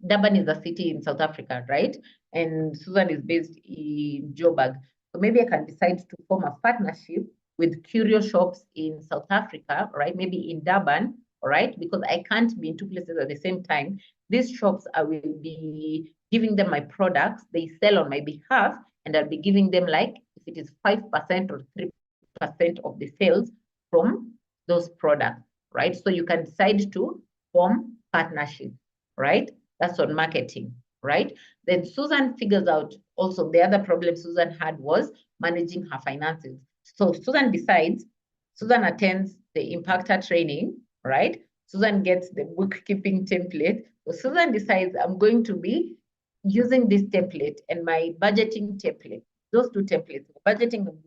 Durban is a city in South Africa, right? And Susan is based in Joburg. So maybe I can decide to form a partnership with curio shops in South Africa, right? Maybe in Durban, right? Because I can't be in 2 places at the same time. These shops, I will be giving them my products. They sell on my behalf, and I'll be giving them, like, if it is 5% or 3% of the sales from those products, right? So you can decide to form partnerships, right? That's on marketing, right? Then Susan figures out also the other problem Susan had was managing her finances. So Susan attends the Impactor training, right? Susan gets the bookkeeping template. So Susan decides, I'm going to be using this template and my budgeting template, those 2 templates, budgeting and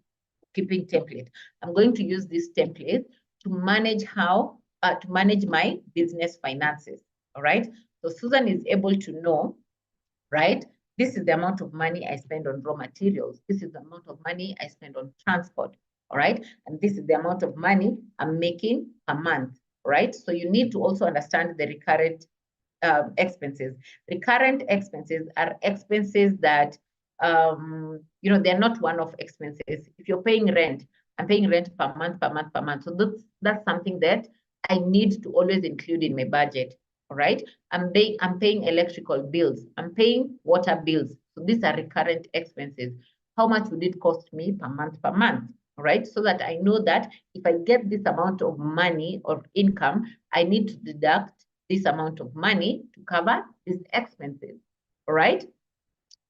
bookkeeping template. I'm going to use this template to manage my business finances, all right? So Susan is able to know, right? This is the amount of money I spend on raw materials. This is the amount of money I spend on transport, all right? And this is the amount of money I'm making a month, right? So you need to also understand the recurrent expenses. Recurrent expenses are expenses that, they're not one-off expenses. If you're paying rent, I'm paying rent per month. So that's something that I need to always include in my budget. all right? I'm paying electrical bills. I'm paying water bills. So these are recurrent expenses. How much would it cost me per month, all right? So that I know that if I get this amount of money or income, I need to deduct this amount of money to cover these expenses, all right?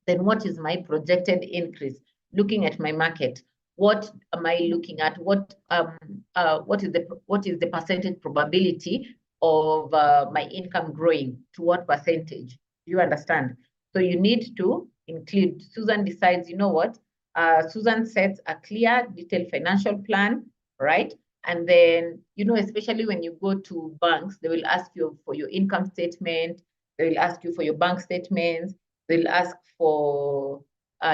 Then what is my projected increase? Looking at my market, what am I looking at? What is the percentage probability of my income growing to what percentage? Do you understand? So you need to include. Susan decides, you know what? Susan sets a clear, detailed financial plan, right? And then, you know, especially when you go to banks, they will ask you for your income statement. They will ask you for your bank statements. They'll ask for,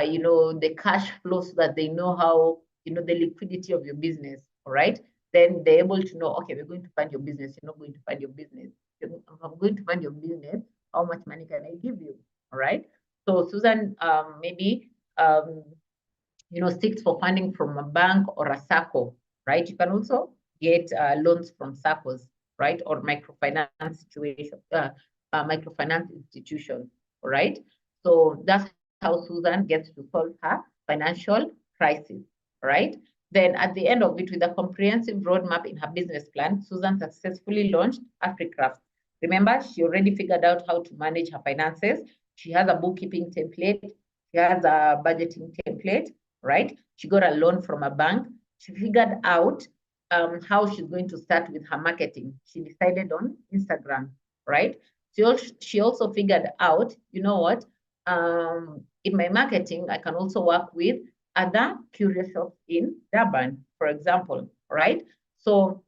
you know, the cash flow so that they know how, you know, the liquidity of your business, all right? Then they're able to know, okay, we're going to fund your business. You're not going to fund your business. If I'm going to fund your business, how much money can I give you, all right? So Susan, maybe, you know, seeks for funding from a bank or a SACCO, right? You can also get loans from SACCOs, right? Or microfinance situation, microfinance institutions, right? So that's how Susan gets to solve her financial crisis, right? Then at the end of it, with a comprehensive roadmap in her business plan, Susan successfully launched AfriCraft. Remember, she already figured out how to manage her finances. She has a bookkeeping template. She has a budgeting template, right? She got a loan from a bank. She figured out how she's going to start with her marketing. She decided on Instagram, right? She also figured out, you know what? In my marketing, I can also work with other curio shops in Durban, for example, right? So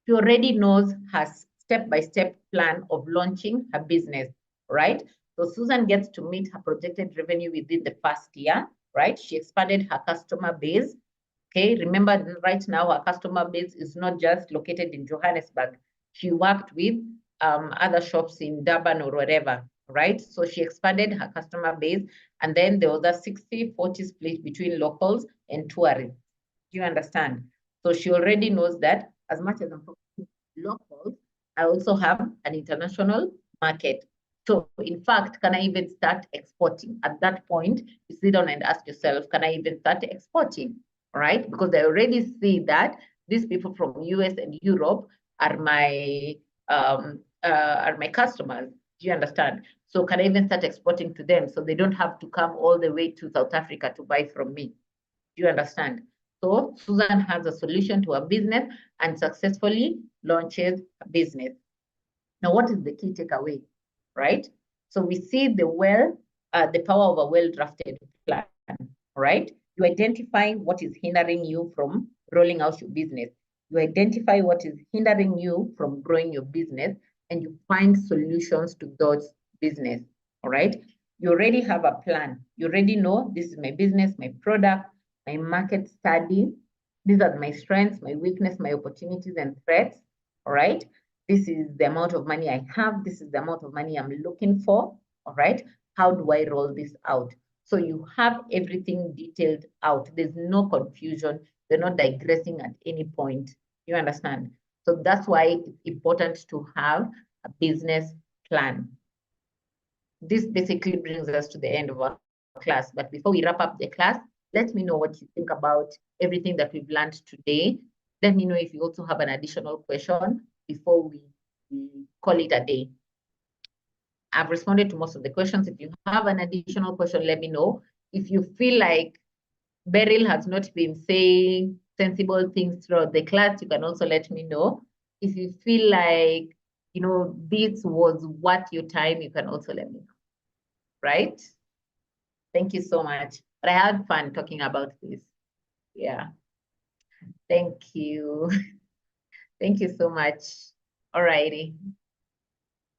she already knows her step-by-step plan of launching her business, right? So Susan gets to meet her projected revenue within the first year, right? She expanded her customer base. Okay, remember right now her customer base is not just located in Johannesburg. She worked with other shops in Durban or wherever, right? So she expanded her customer base, and then there was a 60-40 split between locals and tourists. Do you understand? So she already knows that as much as I'm locals, I also have an international market. So in fact, can I even start exporting? At that point, you sit down and ask yourself, can I even start exporting? All right? Because I already see that these people from US and Europe are my customers. Do you understand? So can I even start exporting to them so they don't have to come all the way to South Africa to buy from me? Do you understand? So Susan has a solution to her business and successfully launches a business. Now, what is the key takeaway, right? So we see the power of a well-drafted plan, right? You identify what is hindering you from rolling out your business. You identify what is hindering you from growing your business, and you find solutions to those business, all right? You already have a plan. You already know this is my business, my product, my market study. These are my strengths, my weakness, my opportunities and threats, all right? This is the amount of money I have. This is the amount of money I'm looking for, all right? How do I roll this out? So you have everything detailed out. There's no confusion. You're not digressing at any point. You understand? So that's why it's important to have a business plan. This basically brings us to the end of our class. But before we wrap up the class, let me know what you think about everything that we've learned today. Let me know if you also have an additional question before we call it a day. I've responded to most of the questions. If you have an additional question, let me know. If you feel like Beryl has not been saying sensible things throughout the class, you can also let me know. If you feel like, you know, this was worth your time, you can also let me know, right? Thank you so much. But I had fun talking about this. Yeah. Thank you. Thank you so much. All righty.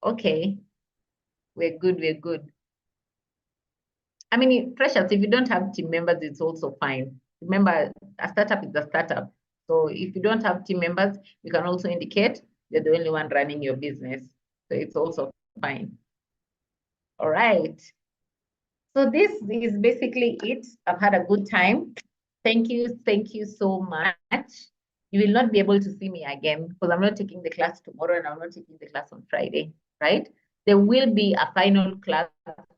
Okay. We're good. We're good. I mean, precious, if you don't have team members, it's also fine. Remember, a startup is a startup. So if you don't have team members, you can also indicate you're the only one running your business. So it's also fine. All right. So this is basically it. I've had a good time. Thank you so much. You will not be able to see me again because I'm not taking the class tomorrow and I'm not taking the class on Friday, right? There will be a final class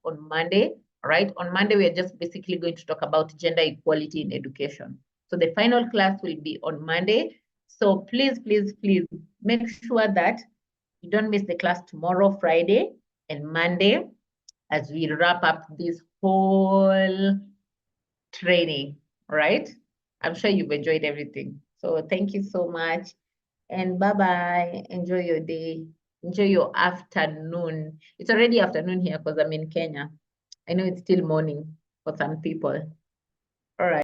on Monday, right? On Monday, we are just basically going to talk about gender equality in education. So the final class will be on Monday. So please, please, please make sure that you don't miss the class tomorrow, Friday, and Monday, as we wrap up this whole training, right? I'm sure you've enjoyed everything. So thank you so much. And bye-bye. Enjoy your day. Enjoy your afternoon. It's already afternoon here because I'm in Kenya. I know it's still morning for some people. All right.